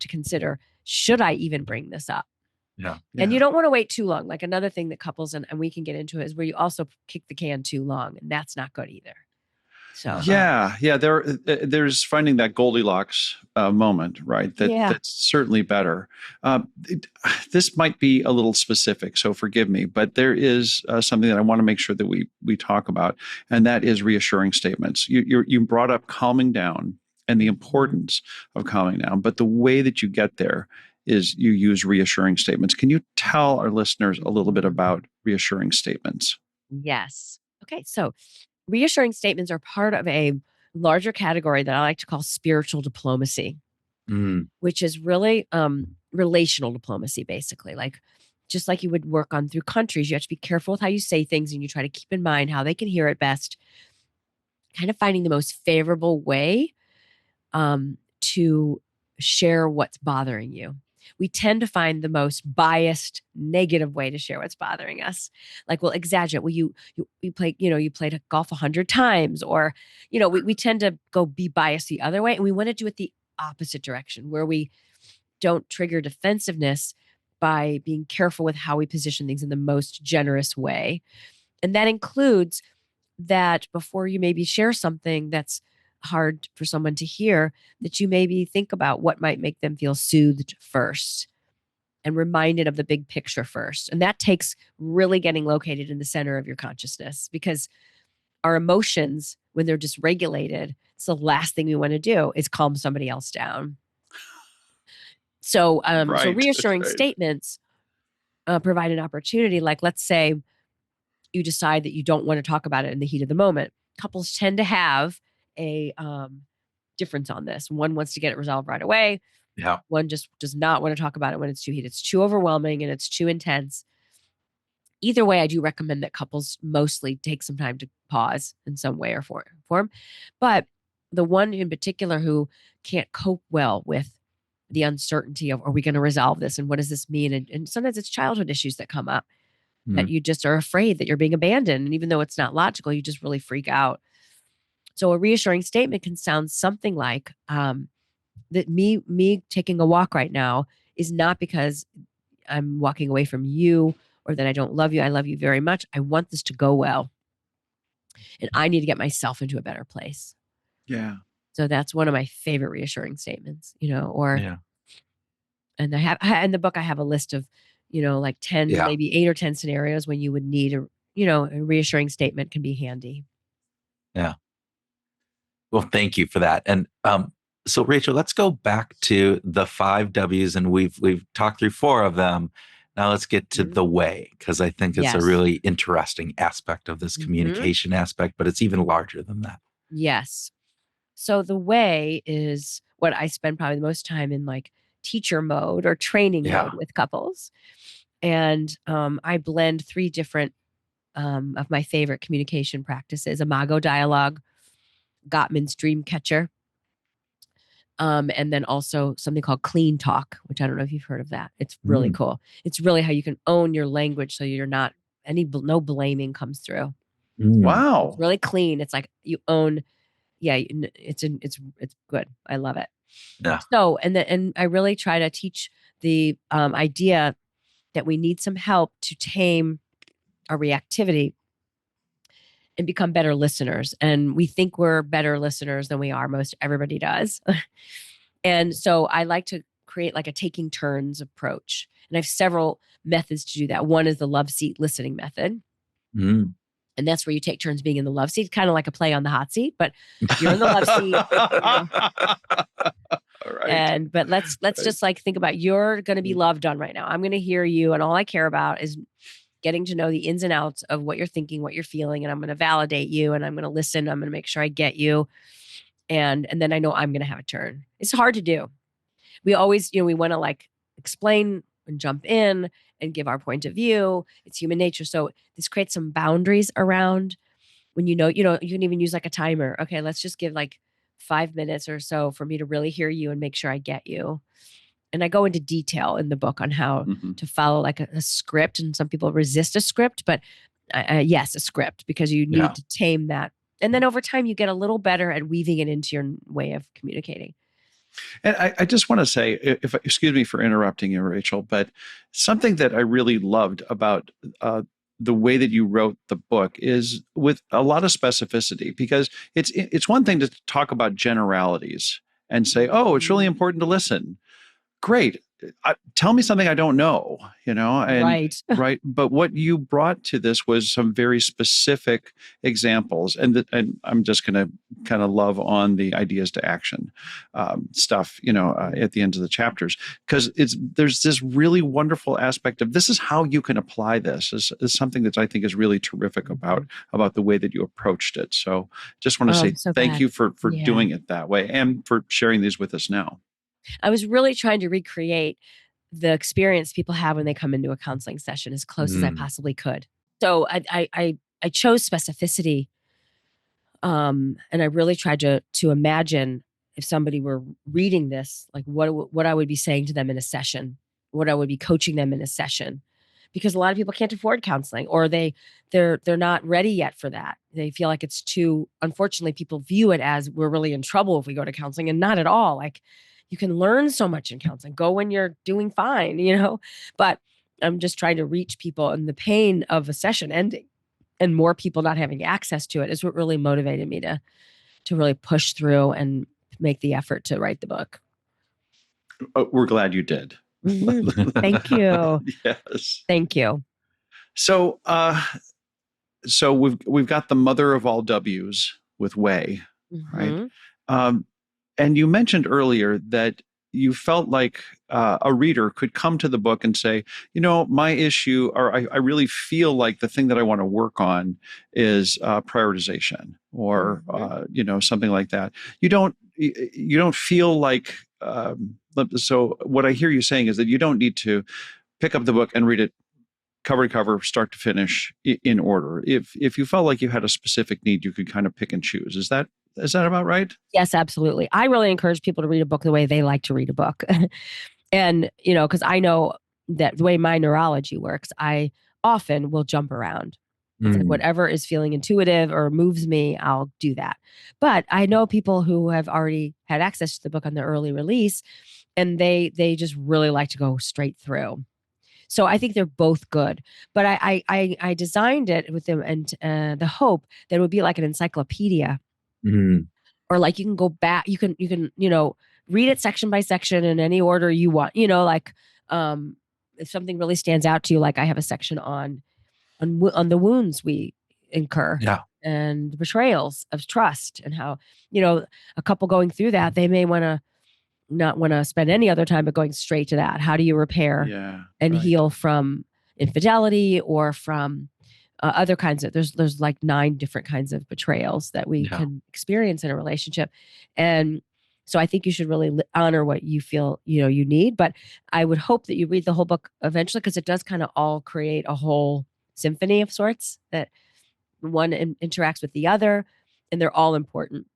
to consider. Should I even bring this up? Yeah. And you don't want to wait too long. Like, another thing that couples, and we can get into it, is where you also kick the can too long, and that's not good either. So Yeah. There's finding that Goldilocks moment, right? That's certainly better. This might be a little specific, so forgive me, but there is something that I want to make sure that we talk about, and that is reassuring statements. You brought up calming down and the importance of calming down, but the way that you get there is you use reassuring statements. Can you tell our listeners a little bit about reassuring statements? yes. Okay. So reassuring statements are part of a larger category that I like to call spiritual diplomacy, which is really relational diplomacy, basically. Like, just like you would work on through countries, you have to be careful with how you say things, and you try to keep in mind how they can hear it best, kind of finding the most favorable way to share what's bothering you. We tend to find the most biased, negative way to share what's bothering us. Like, we'll exaggerate. Well, you play, you played golf 100 times, or, we tend to be biased the other way, and we want to do it the opposite direction, where we don't trigger defensiveness by being careful with how we position things in the most generous way. And that includes that before you maybe share something that's hard for someone to hear, that you maybe think about what might make them feel soothed first, and reminded of the big picture first. And that takes really getting located in the center of your consciousness, because our emotions, when they're dysregulated, it's the last thing we want to do is calm somebody else down. So, so Right. reassuring Right. statements provide an opportunity. Like, let's say you decide that you don't want to talk about it in the heat of the moment. Couples tend to have a difference on this. One wants to get it resolved right away. Yeah. One just does not want to talk about it when it's too heated. It's too overwhelming and it's too intense. Either way, I do recommend that couples mostly take some time to pause in some way or form. But the one in particular who can't cope well with the uncertainty of, are we going to resolve this? And what does this mean? And sometimes it's childhood issues that come up, that you just are afraid that you're being abandoned. And even though it's not logical, you just really freak out. So a reassuring statement can sound something like, that me taking a walk right now is not because I'm walking away from you, or that I don't love you. I love you very much. I want this to go well, and I need to get myself into a better place. Yeah. So that's one of my favorite reassuring statements, or, Yeah. and in the book, I have a list of, like 10, Yeah. maybe 8 or 10 scenarios when you would need a reassuring statement can be handy. Yeah. Well, thank you for that. And so Rachel, let's go back to the 5 W's, and we've talked through 4 of them. Now let's get to the way, because I think it's a Yes. really interesting aspect of this communication aspect, but it's even larger than that. Yes. So the way is what I spend probably the most time in, like teacher mode or training mode with couples. And I blend 3 different of my favorite communication practices: Imago dialogue, Gottman's dream catcher, and then also something called clean talk, which I don't know if you've heard of that. It's really cool. It's really how you can own your language, so you're not no blaming comes through. Wow. It's really clean. It's like you own. Yeah, it's good. I love it. Yeah. So, and I really try to teach the idea that we need some help to tame our reactivity and become better listeners. And we think we're better listeners than we are. Most everybody does. And so I like to create like a taking turns approach. And I have several methods to do that. One is the love seat listening method. Mm. And that's where you take turns being in the love seat, kind of like a play on the hot seat, but you're in the love seat. All right. But let's just like think about, you're going to be loved on right now. I'm going to hear you, and all I care about is getting to know the ins and outs of what you're thinking, what you're feeling, and I'm going to validate you, and I'm going to listen. I'm going to make sure I get you, and then I know I'm going to have a turn. It's hard to do. We always, we want to like explain and jump in and give our point of view. It's human nature. So this creates some boundaries around when you can even use like a timer. Okay, let's just give like 5 minutes or so for me to really hear you and make sure I get you. And I go into detail in the book on how to follow like a script. And some people resist a script, but yes, a script, because you need to tame that. And then over time, you get a little better at weaving it into your way of communicating. And I just want to say, excuse me for interrupting you, Rachel, but something that I really loved about the way that you wrote the book is with a lot of specificity, because it's one thing to talk about generalities and say, oh, it's really important to listen. Great. Tell me something I don't know, and right. But what you brought to this was some very specific examples, and I'm just going to kind of love on the ideas to action stuff, at the end of the chapters, because there's this really wonderful aspect of this is how you can apply this is something that I think is really terrific about the way that you approached it. So just want to say thank you for doing it that way and for sharing these with us now. I was really trying to recreate the experience people have when they come into a counseling session as close as I possibly could. So I chose specificity, and I really tried to imagine if somebody were reading this, like what I would be saying to them in a session, what I would be coaching them in a session, because a lot of people can't afford counseling, or they're not ready yet for that. They feel like it's too. Unfortunately, people view it as we're really in trouble if we go to counseling, and not at all. Like, you can learn so much in counseling. Go when you're doing fine, But I'm just trying to reach people, and the pain of a session ending and more people not having access to it is what really motivated me to really push through and make the effort to write the book. We're glad you did. Thank you. Yes. Thank you. So, so we've got the mother of all W's with way, right? And you mentioned earlier that you felt like a reader could come to the book and say, my issue, or I really feel like the thing that I want to work on is prioritization, or something like that. You don't feel like. So what I hear you saying is that you don't need to pick up the book and read it cover to cover, start to finish, in order. If you felt like you had a specific need, you could kind of pick and choose. Is that about right? Yes, absolutely. I really encourage people to read a book the way they like to read a book. And, because I know that the way my neurology works, I often will jump around. It's like whatever is feeling intuitive or moves me, I'll do that. But I know people who have already had access to the book on the early release, and they just really like to go straight through. So I think they're both good. But I designed it with them and the hope that it would be like an encyclopedia. Or like you can go back, you can read it section by section in any order you want. If something really stands out to you, like I have a section on on the wounds we incur. Yeah. And betrayals of trust, and how, a couple going through that, they may not want to spend any other time but going straight to that. How do you repair and heal from infidelity or from other kinds of, there's like 9 different kinds of betrayals that we can experience in a relationship. And so I think you should really honor what you feel, you need. But I would hope that you read the whole book eventually, because it does kind of all create a whole symphony of sorts, that one interacts with the other, and they're all important,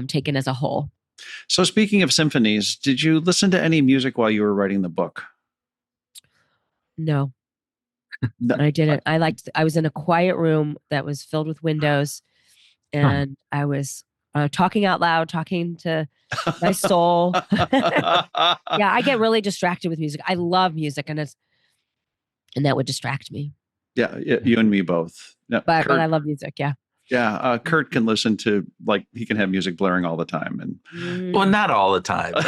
taken as a whole. So speaking of symphonies, did you listen to any music while you were writing the book? No. I didn't. I was in a quiet room that was filled with windows, and I was talking out loud, talking to my soul. Yeah, I get really distracted with music. I love music, and that would distract me. Yeah, you and me both. No, but I love music. Yeah. Yeah, Kurt can listen to, like, he can have music blaring all the time, and well, not all the time, but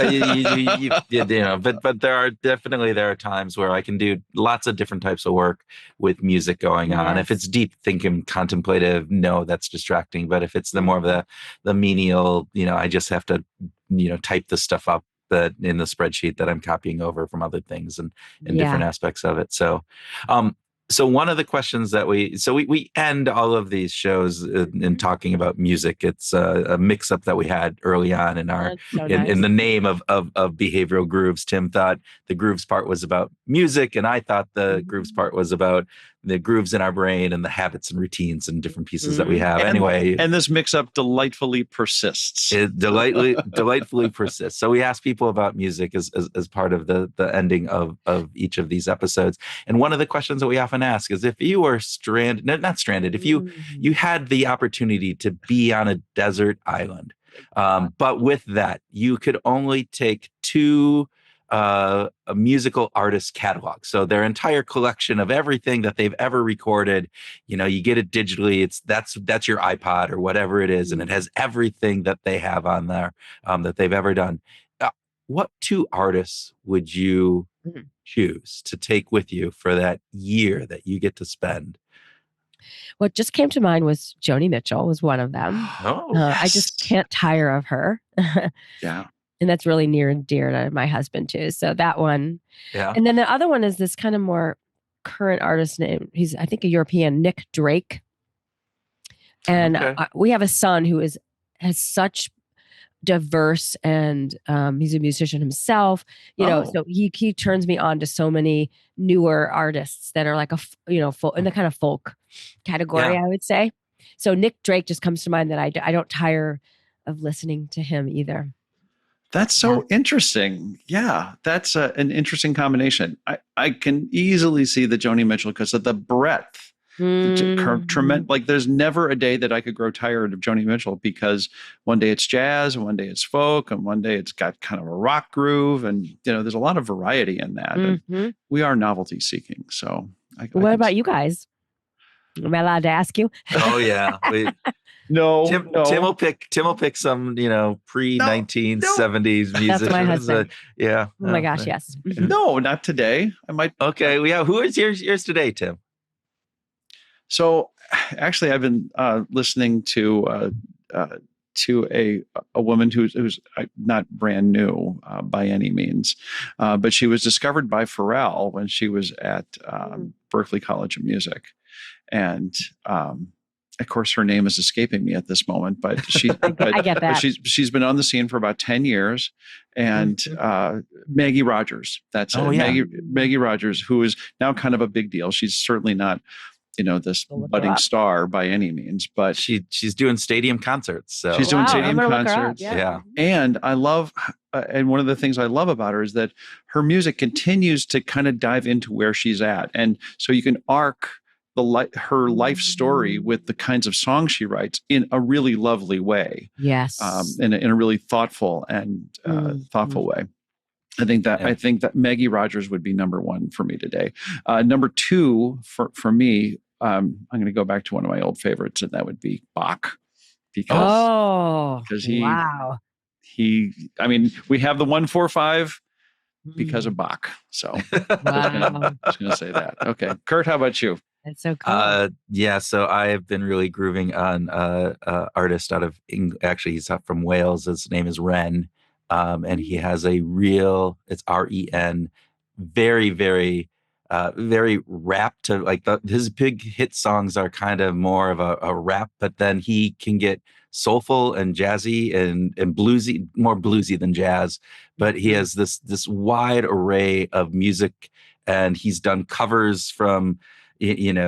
there are times where I can do lots of different types of work with music going on. If it's deep thinking, contemplative, no, that's distracting. But if it's the more of the menial, I just have to, type the stuff up that in the spreadsheet that I'm copying over from other things and different aspects of it. So, so one of the questions that we end all of these shows in talking about music. It's a mix-up that we had early on in our in the name of behavioral grooves. Tim thought the grooves part was about music, and I thought the grooves part was about the grooves in our brain and the habits and routines and different pieces that we have. And this mix-up delightfully persists. It delightfully persists. So we ask people about music as part of the ending of each of these episodes. And one of the questions that we often ask is, if you were not stranded, if you had the opportunity to be on a desert island, but with that, you could only take 2 a musical artist catalog. So their entire collection of everything that they've ever recorded, you get it digitally. That's your iPod or whatever it is. And it has everything that they have on there, that they've ever done. What 2 artists would you choose to take with you for that year that you get to spend? What just came to mind was Joni Mitchell was one of them. I just can't tire of her. Yeah. And that's really near and dear to my husband too. So that one. Yeah. And then the other one is this kind of more current artist name. He's, I think, a European, Nick Drake. And we have a son who has such diverse, and he's a musician himself, so he turns me on to so many newer artists that are like in the kind of folk category, I would say. So Nick Drake just comes to mind, that I don't tire of listening to him either. That's so interesting. Yeah, that's an interesting combination. I can easily see the Joni Mitchell because of the breadth. Tremendous. Like, there's never a day that I could grow tired of Joni Mitchell, because one day it's jazz, and one day it's folk, and one day it's got kind of a rock groove, and there's a lot of variety in that. And we are novelty seeking. So, what about you guys? Am I allowed to ask you? Oh yeah. No, Tim will pick some, pre-1970s musicians. That's my husband. Yeah. Oh my gosh, yes. No, not today. I might. Okay. Yeah. Who is yours today, Tim? So actually, I've been listening to a woman who's not brand new by any means, but she was discovered by Pharrell when she was at Berklee College of Music, and of course her name is escaping me at this moment. But I get that. She's been on the scene for about 10 years, and Maggie Rogers. That's Maggie Rogers, who is now kind of a big deal. She's certainly not this budding star by any means, but she's doing stadium concerts. So she's doing stadium concerts. Yeah. And I love, and one of the things I love about her is that her music continues to kind of dive into where she's at. And so you can arc her life story with the kinds of songs she writes in a really lovely way. Yes. In a really thoughtful and thoughtful way. I think that Maggie Rogers would be number 1 for me today. Number 2 for me, I'm going to go back to one of my old favorites, and that would be Bach. Because we have the 145 because of Bach. So I was going to say that. Okay, Kurt, how about you? That's so cool. Yeah, so I have been really grooving on artist out of actually he's from Wales. His name is Ren, and he has a real it's REN, very very rap to like his big hit songs are kind of more of a rap, but then he can get soulful and jazzy and bluesy, more bluesy than jazz. But he has this wide array of music, and he's done covers from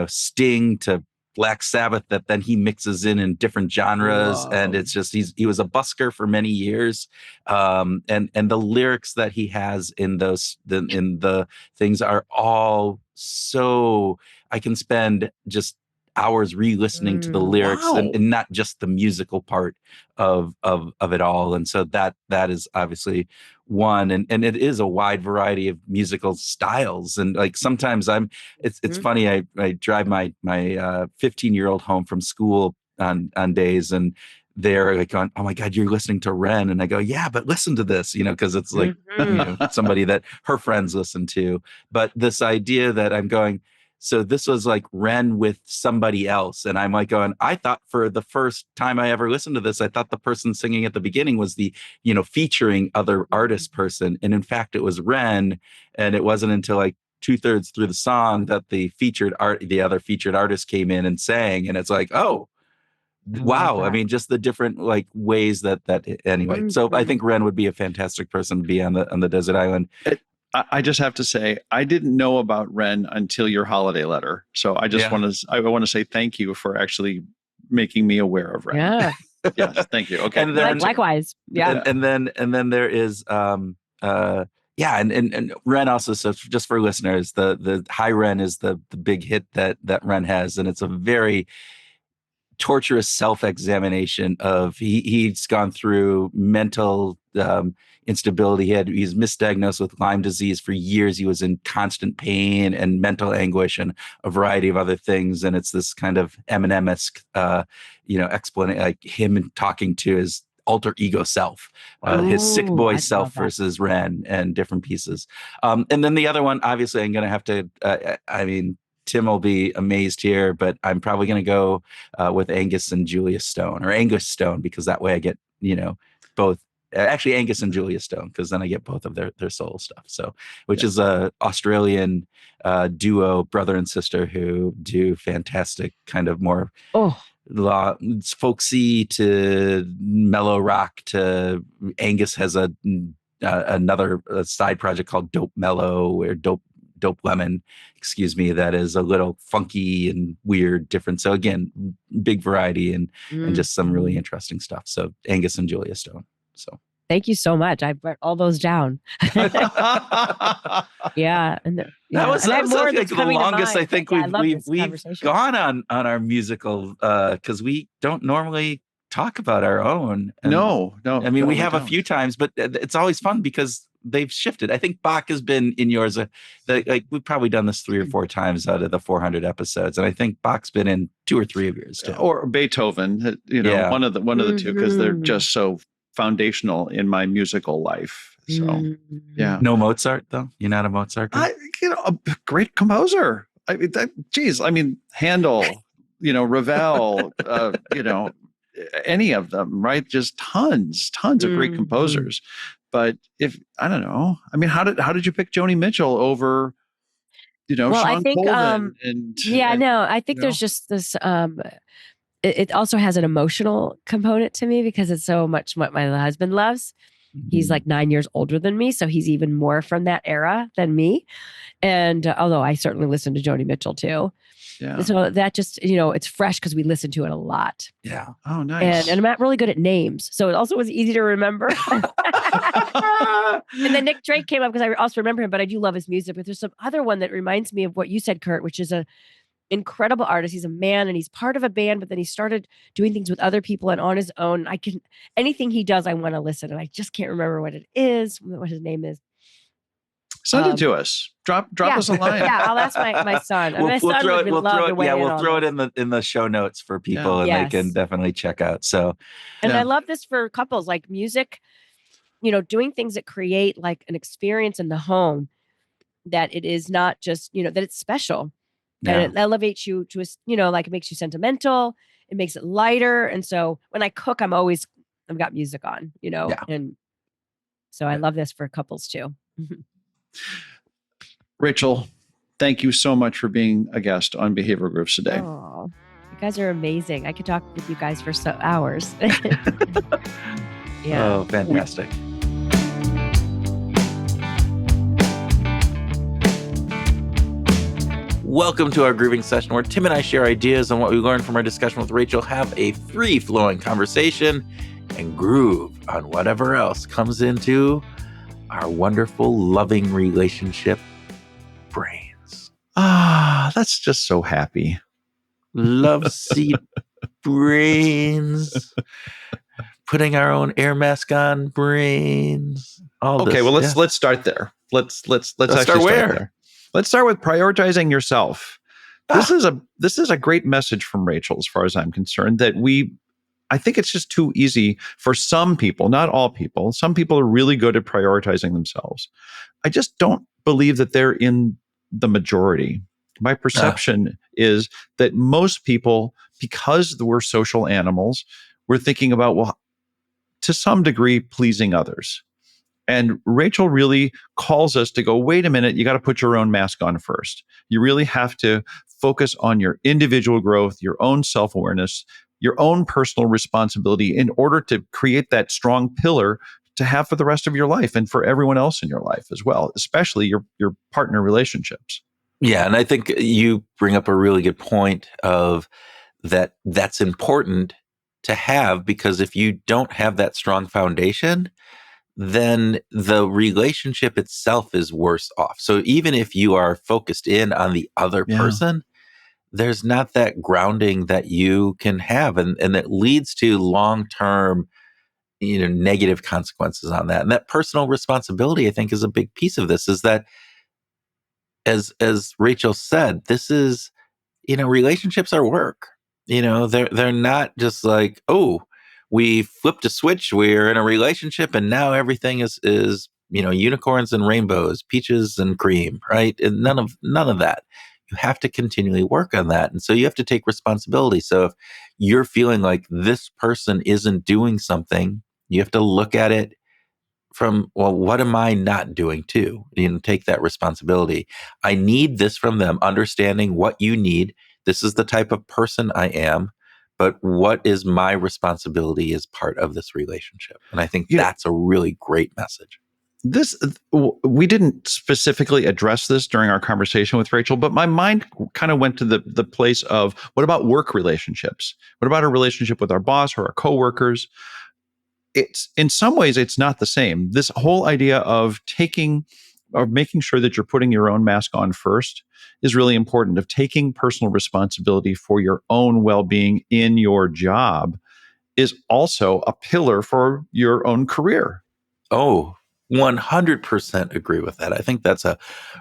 Sting to Black Sabbath that then he mixes in different genres. Whoa. And it's just he was a busker for many years. And the lyrics that he has in the things are all so I can spend just hours re-listening to the lyrics Wow. and not just the musical part of it all. And so that is obviously one, and it is a wide variety of musical styles. And like sometimes it's funny, I drive my 15-year-old home from school on days, and they're like going, oh my God, you're listening to Ren. And I go, yeah, but listen to this, because it's like somebody that her friends listen to. But this idea that I'm going, so this was like Ren with somebody else. And I'm like going, I thought for the first time I ever listened to this, I thought the person singing at the beginning was the, featuring other artist person. And in fact, it was Ren. And it wasn't until like 2/3 through the song that the other featured artist came in and sang. And it's like, oh, wow. I mean, just the different like ways that anyway. So I think Ren would be a fantastic person to be on the desert island. I just have to say, I didn't know about Ren until your holiday letter. So I just want to say thank you for actually making me aware of Ren. Yeah. Yes, thank you. Okay. And then, likewise. Yeah. And then there is and Ren also, so just for listeners, the High Ren is the big hit that Ren has, and it's a very torturous self-examination of he's gone through mental instability. He's misdiagnosed with Lyme disease for years. He was in constant pain and mental anguish and a variety of other things. And it's this kind of Eminem-esque, explanation, like him talking to his alter ego self, his sick boy self versus Ren and different pieces. And then the other one, obviously, I'm going to have to, Tim will be amazed here, but I'm probably going to go with Angus and Julia Stone, or Angus Stone, because that way I get, both. Actually, Angus and Julia Stone, because then I get both of their soul stuff. So, which is a Australian duo, brother and sister, who do fantastic kind of more folksy to mellow rock. To Angus has another side project called Dope Mellow, or Dope Lemon, that is a little funky and weird, different. So again, big variety and just some really interesting stuff. So Angus and Julia Stone. So thank you so much. I've wrote all those down. Yeah, that was like the longest I think we've gone on our musical, because we don't normally talk about our own. And, no. I mean, we have a few times, but it's always fun because they've shifted. I think Bach has been in yours. Like we've probably done this 3 or 4 times out of the 400 episodes, and I think Bach's been in 2 or 3 of yours too. Or Beethoven, one of the two, because they're just so foundational in my musical life. So yeah. No Mozart though. You're not a Mozart guy? A great composer. Handel, Ravel, any of them, right? Just tons of great composers. But I don't know. I mean, how did you pick Joni Mitchell over, Sean Colvin? I think there's just this. It also has an emotional component to me because it's so much what my husband loves. He's like 9 years older than me, so he's even more from that era than me. And although I certainly listen to Joni Mitchell too. Yeah. So that just, it's fresh because we listen to it a lot. Yeah. Oh, nice. And I'm not really good at names. So it also was easy to remember. And then Nick Drake came up because I also remember him, but I do love his music. But there's some other one that reminds me of what you said, Kurt, which is a incredible artist. He's a man and he's part of a band, but then he started doing things with other people and on his own. Anything he does, I want to listen. And I just can't remember what it is, what his name is. Send it to us. Drop us a line. Yeah, I'll ask my son. We'll throw it in the show notes for people, and they can definitely check out. So, and I love this for couples, like music, doing things that create like an experience in the home, that it is not just, that it's special. and it elevates you to like it makes you sentimental. It makes it lighter. And so when I cook, I've got music on, and so I love this for couples too. Rachel, thank you so much for being a guest on Behavioral Grooves today. Oh, you guys are amazing. I could talk with you guys for hours. Yeah. Oh, fantastic. Welcome to our grooving session where Tim and I share ideas on what we learned from our discussion with Rachel, have a free-flowing conversation, and groove on whatever else comes into our wonderful, loving relationship brains. That's just so happy. Love seat brains. Putting our own air mask on brains. Okay, well let's start there. Let's actually start there. Let's start with prioritizing yourself. This is a great message from Rachel, as far as I'm concerned, that I think it's just too easy for some people, not all people. Some people are really good at prioritizing themselves. I just don't believe that they're in the majority. My perception is that most people, because we're social animals, we're thinking about, well, to some degree, pleasing others. And Rachel really calls us to go, wait a minute, you got to put your own mask on first. You really have to focus on your individual growth, your own self-awareness, your own personal responsibility in order to create that strong pillar to have for the rest of your life and for everyone else in your life as well, especially your partner relationships. Yeah, and I think you bring up a really good point of that's important to have, because if you don't have that strong foundation, then the relationship itself is worse off. So even if you are focused in on the other person, there's not that grounding that you can have. And it leads to long-term, negative consequences on that. And that personal responsibility, I think, is a big piece of this, is that as Rachel said, this is, relationships are work. They're not just like, oh, we flipped a switch, we're in a relationship, and now everything is unicorns and rainbows, peaches and cream, right? And none of that. You have to continually work on that. And so you have to take responsibility. So if you're feeling like this person isn't doing something, you have to look at it from, well, what am I not doing too? Take that responsibility. I need this from them, understanding what you need. This is the type of person I am, but what is my responsibility as part of this relationship? And I think that's a really great message. We didn't specifically address this during our conversation with Rachel, but my mind kind of went to the place of, what about work relationships? What about a relationship with our boss or our coworkers? It's, in some ways, it's not the same. This whole idea of making sure that you're putting your own mask on first is really important, of taking personal responsibility for your own well-being in your job is also a pillar for your own career. Oh, 100% agree with that. I think that's a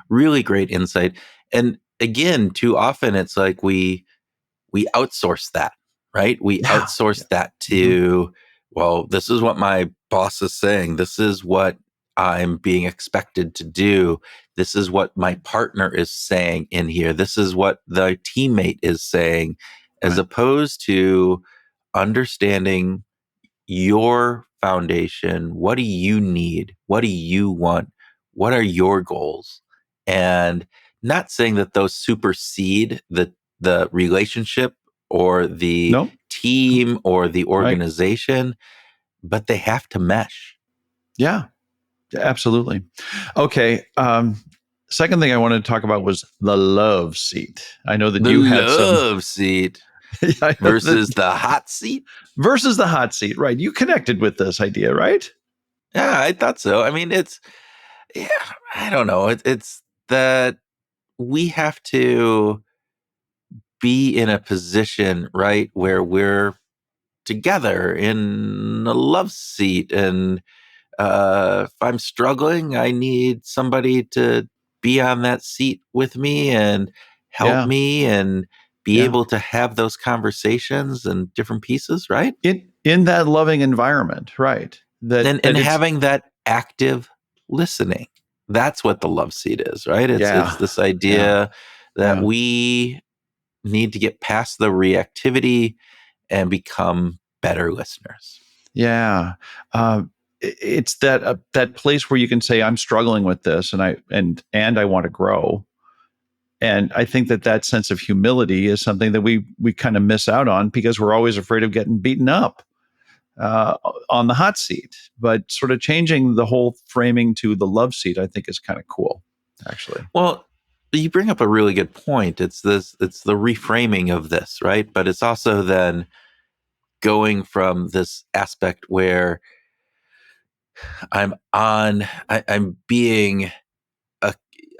really great insight. And again, too often it's like we outsource that, right? We outsource that to, well, this is what my boss is saying. This is what I'm being expected to do. This is what my partner is saying in here. This is what the teammate is saying, as opposed to understanding your foundation. What do you need? What do you want? What are your goals? And not saying that those supersede the relationship or the team or the organization, but they have to mesh. Yeah, absolutely. Okay. Second thing I wanted to talk about was the love seat. I know that you had some love seat versus the hot seat. Versus the hot seat, right? You connected with this idea, right? Yeah, I thought so. I mean, I don't know. It's that we have to be in a position, right, where we're together in a love seat. And if I'm struggling, I need somebody to be on that seat with me and help me and be able to have those conversations and different pieces, right? In that loving environment, right? And having that active listening. That's what the love seat is, right? It's this idea that we need to get past the reactivity and become better listeners. Yeah. It's that place where you can say, I'm struggling with this and I want to grow. And I think that sense of humility is something that we kind of miss out on because we're always afraid of getting beaten up on the hot seat. But sort of changing the whole framing to the love seat, I think is kind of cool, actually. Well, you bring up a really good point. It's the reframing of this, right? But it's also then going from this aspect where I'm being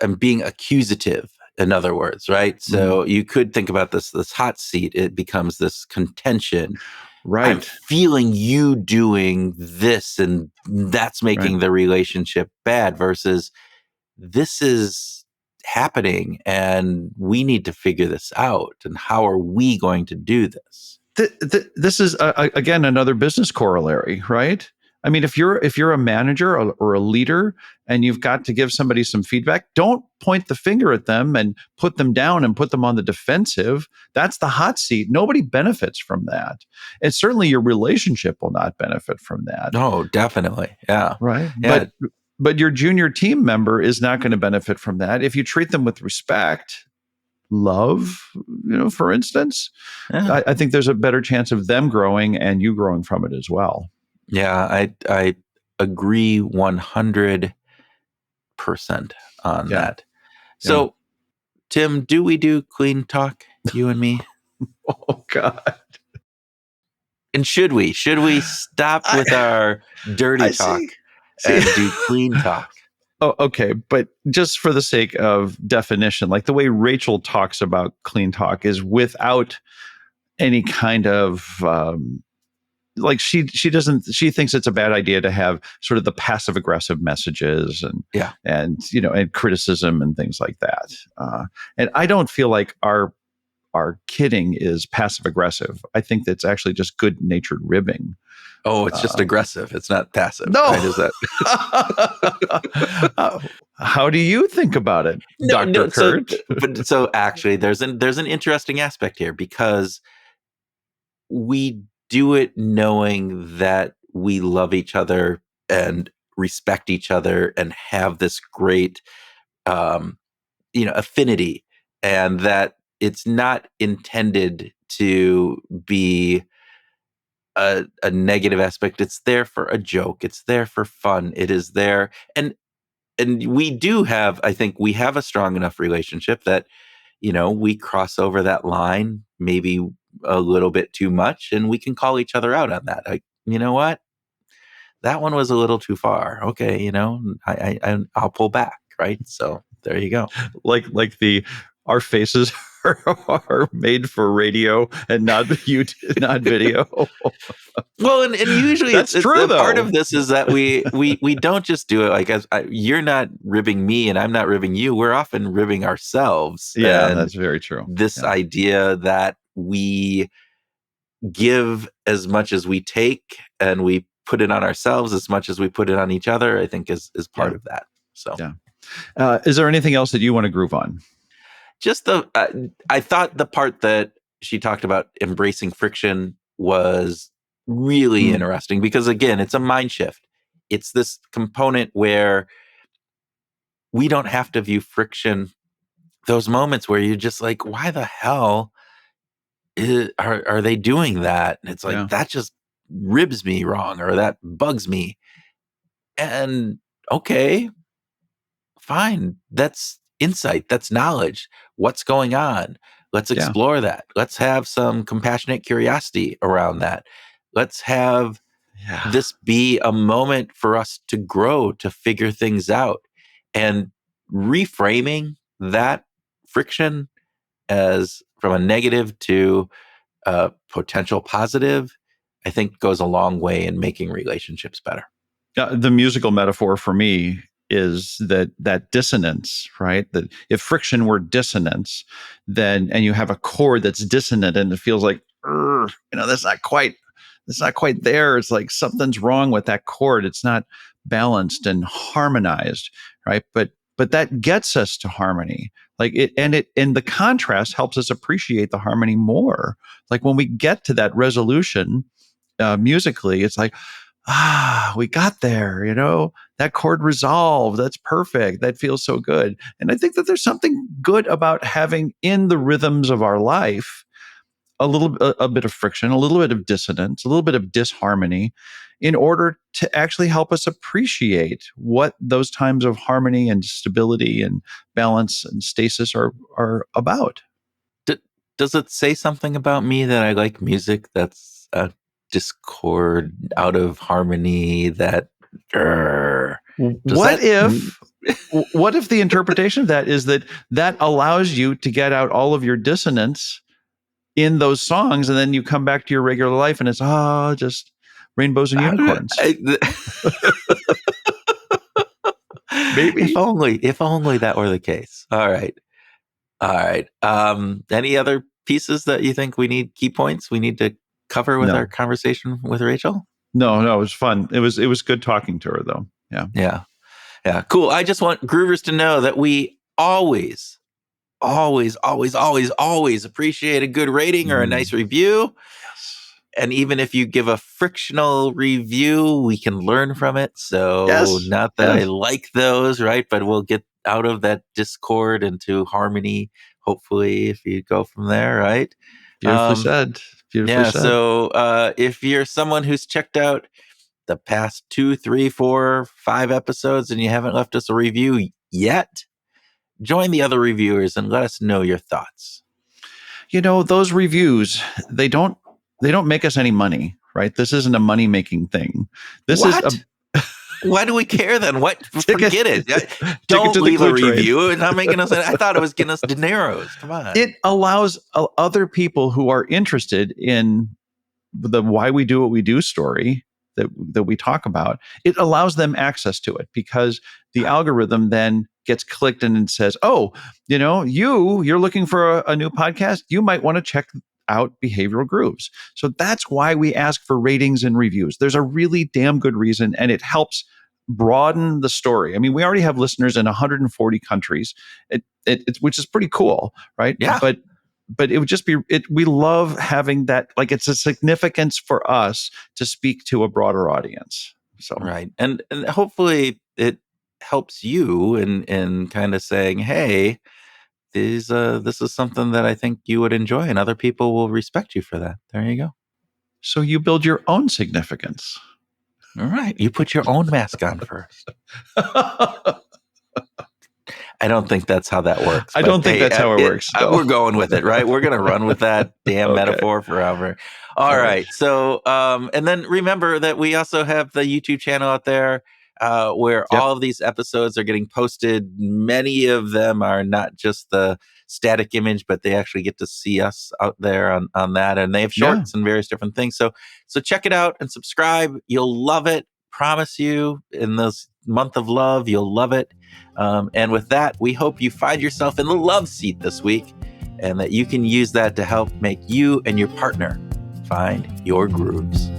accusative, in other words, right? So you could think about this hot seat. It becomes this contention. Right. I'm feeling you doing this, and that's making the relationship bad, versus this is happening and we need to figure this out. And how are we going to do this? This is again another business corollary, right? I mean, if you're a manager or a leader and you've got to give somebody some feedback, don't point the finger at them and put them down and put them on the defensive. That's the hot seat. Nobody benefits from that. And certainly your relationship will not benefit from that. No, definitely. Yeah. Right. Yeah. But your junior team member is not going to benefit from that. If you treat them with respect, love, for instance, I think there's a better chance of them growing and you growing from it as well. Yeah, I agree 100% on that. So, Tim, do we do clean talk, you and me? Oh, God. And should we stop with our dirty talk and do clean talk? Oh, okay. But just for the sake of definition, like the way Rachel talks about clean talk is without any kind of like she thinks it's a bad idea to have sort of the passive aggressive messages and criticism and things like that. And I don't feel like our kidding is passive aggressive. I think that's actually just good natured ribbing. Oh, it's just aggressive. It's not passive. No. Right? Is that? How do you think about it, Dr. Kurt? So actually, there's an interesting aspect here, because we do it knowing that we love each other and respect each other and have this great, affinity, and that it's not intended to be a negative aspect. It's there for a joke. It's there for fun. It is there. And we do have, I think we have a strong enough relationship that, we cross over that line, maybe a little bit too much, and we can call each other out on that. Like, you know what? That one was a little too far. Okay. I'll pull back. Right. So there you go. Like our faces are made for radio and not video. Well, and usually that's true. Though part of this is that we don't just do it like you're not ribbing me and I'm not ribbing you. We're often ribbing ourselves. Yeah, and that's very true. This idea that we give as much as we take, and we put it on ourselves as much as we put it on each other, I think is part of that. So, is there anything else that you want to groove on? Just I thought the part that she talked about embracing friction was really interesting, because again, it's a mind shift. It's this component where we don't have to view friction, those moments where you're just like, why the hell are they doing that? And it's like, that just ribs me wrong, or that bugs me. And okay, fine. That's insight. That's knowledge. What's going on? Let's explore that. Let's have some compassionate curiosity around that. Let's have this be a moment for us to grow, to figure things out. And reframing that friction as from a negative to a potential positive, I think goes a long way in making relationships better. The musical metaphor for me is that dissonance, right? That if friction were dissonance, then, and you have a chord that's dissonant and it feels like, that's not quite there. It's like something's wrong with that chord. It's not balanced and harmonized, right? But but that gets us to harmony. And the contrast helps us appreciate the harmony more. Like when we get to that resolution musically, it's like, we got there, that chord resolved. That's perfect. That feels so good. And I think that there's something good about having in the rhythms of our life a bit of friction, a little bit of dissonance, a little bit of disharmony, in order to actually help us appreciate what those times of harmony and stability and balance and stasis are about. Does it say something about me that I like music that's a discord, out of harmony? What if the interpretation of that is that allows you to get out all of your dissonance in those songs, and then you come back to your regular life and it's just rainbows and unicorns? Maybe. If only that were the case. All right. Any other pieces that you think key points we need to cover with our conversation with Rachel? No, it was fun. It was good talking to her, though. Yeah. Cool. I just want groovers to know that we always appreciate a good rating or a nice review. Yes. And even if you give a frictional review, we can learn from it. So not that I like those, right? But we'll get out of that discord into harmony, hopefully, if you go from there, right? Beautifully said. So if you're someone who's checked out the past 2, 3, 4, 5 episodes and you haven't left us a review yet, join the other reviewers and let us know your thoughts. Those reviews, they don't make us any money, right? This isn't a money-making thing. Why do we care then? What? Forget it. Don't leave a review. It's not making us. I thought it was getting us dineros. Come on. It allows other people who are interested in the why we do what we do story that we talk about. It allows them access to it because the algorithm then gets clicked and it says, you're looking for a new podcast. You might want to check out Behavioral Grooves. So that's why we ask for ratings and reviews. There's a really damn good reason, and it helps broaden the story. I mean, we already have listeners in 140 countries, which is pretty cool, right? Yeah. But it would just be we love having that, like, it's a significance for us to speak to a broader audience. So right. And hopefully it helps you in kind of saying, hey, this is something that I think you would enjoy, and other people will respect you for that. There you go. So you build your own significance. All right. You put your own mask on first. I don't think that's how that works. I don't think that's how it works. No. We're going with it, right? We're going to run with that damn metaphor forever. All right. So, and then remember that we also have the YouTube channel out there where all of these episodes are getting posted. Many of them are not just the static image, but they actually get to see us out there on that. And they have shorts and various different things. So check it out and subscribe. You'll love it. Promise you, in this month of love, you'll love it. And with that, we hope you find yourself in the love seat this week and that you can use that to help make you and your partner find your grooves.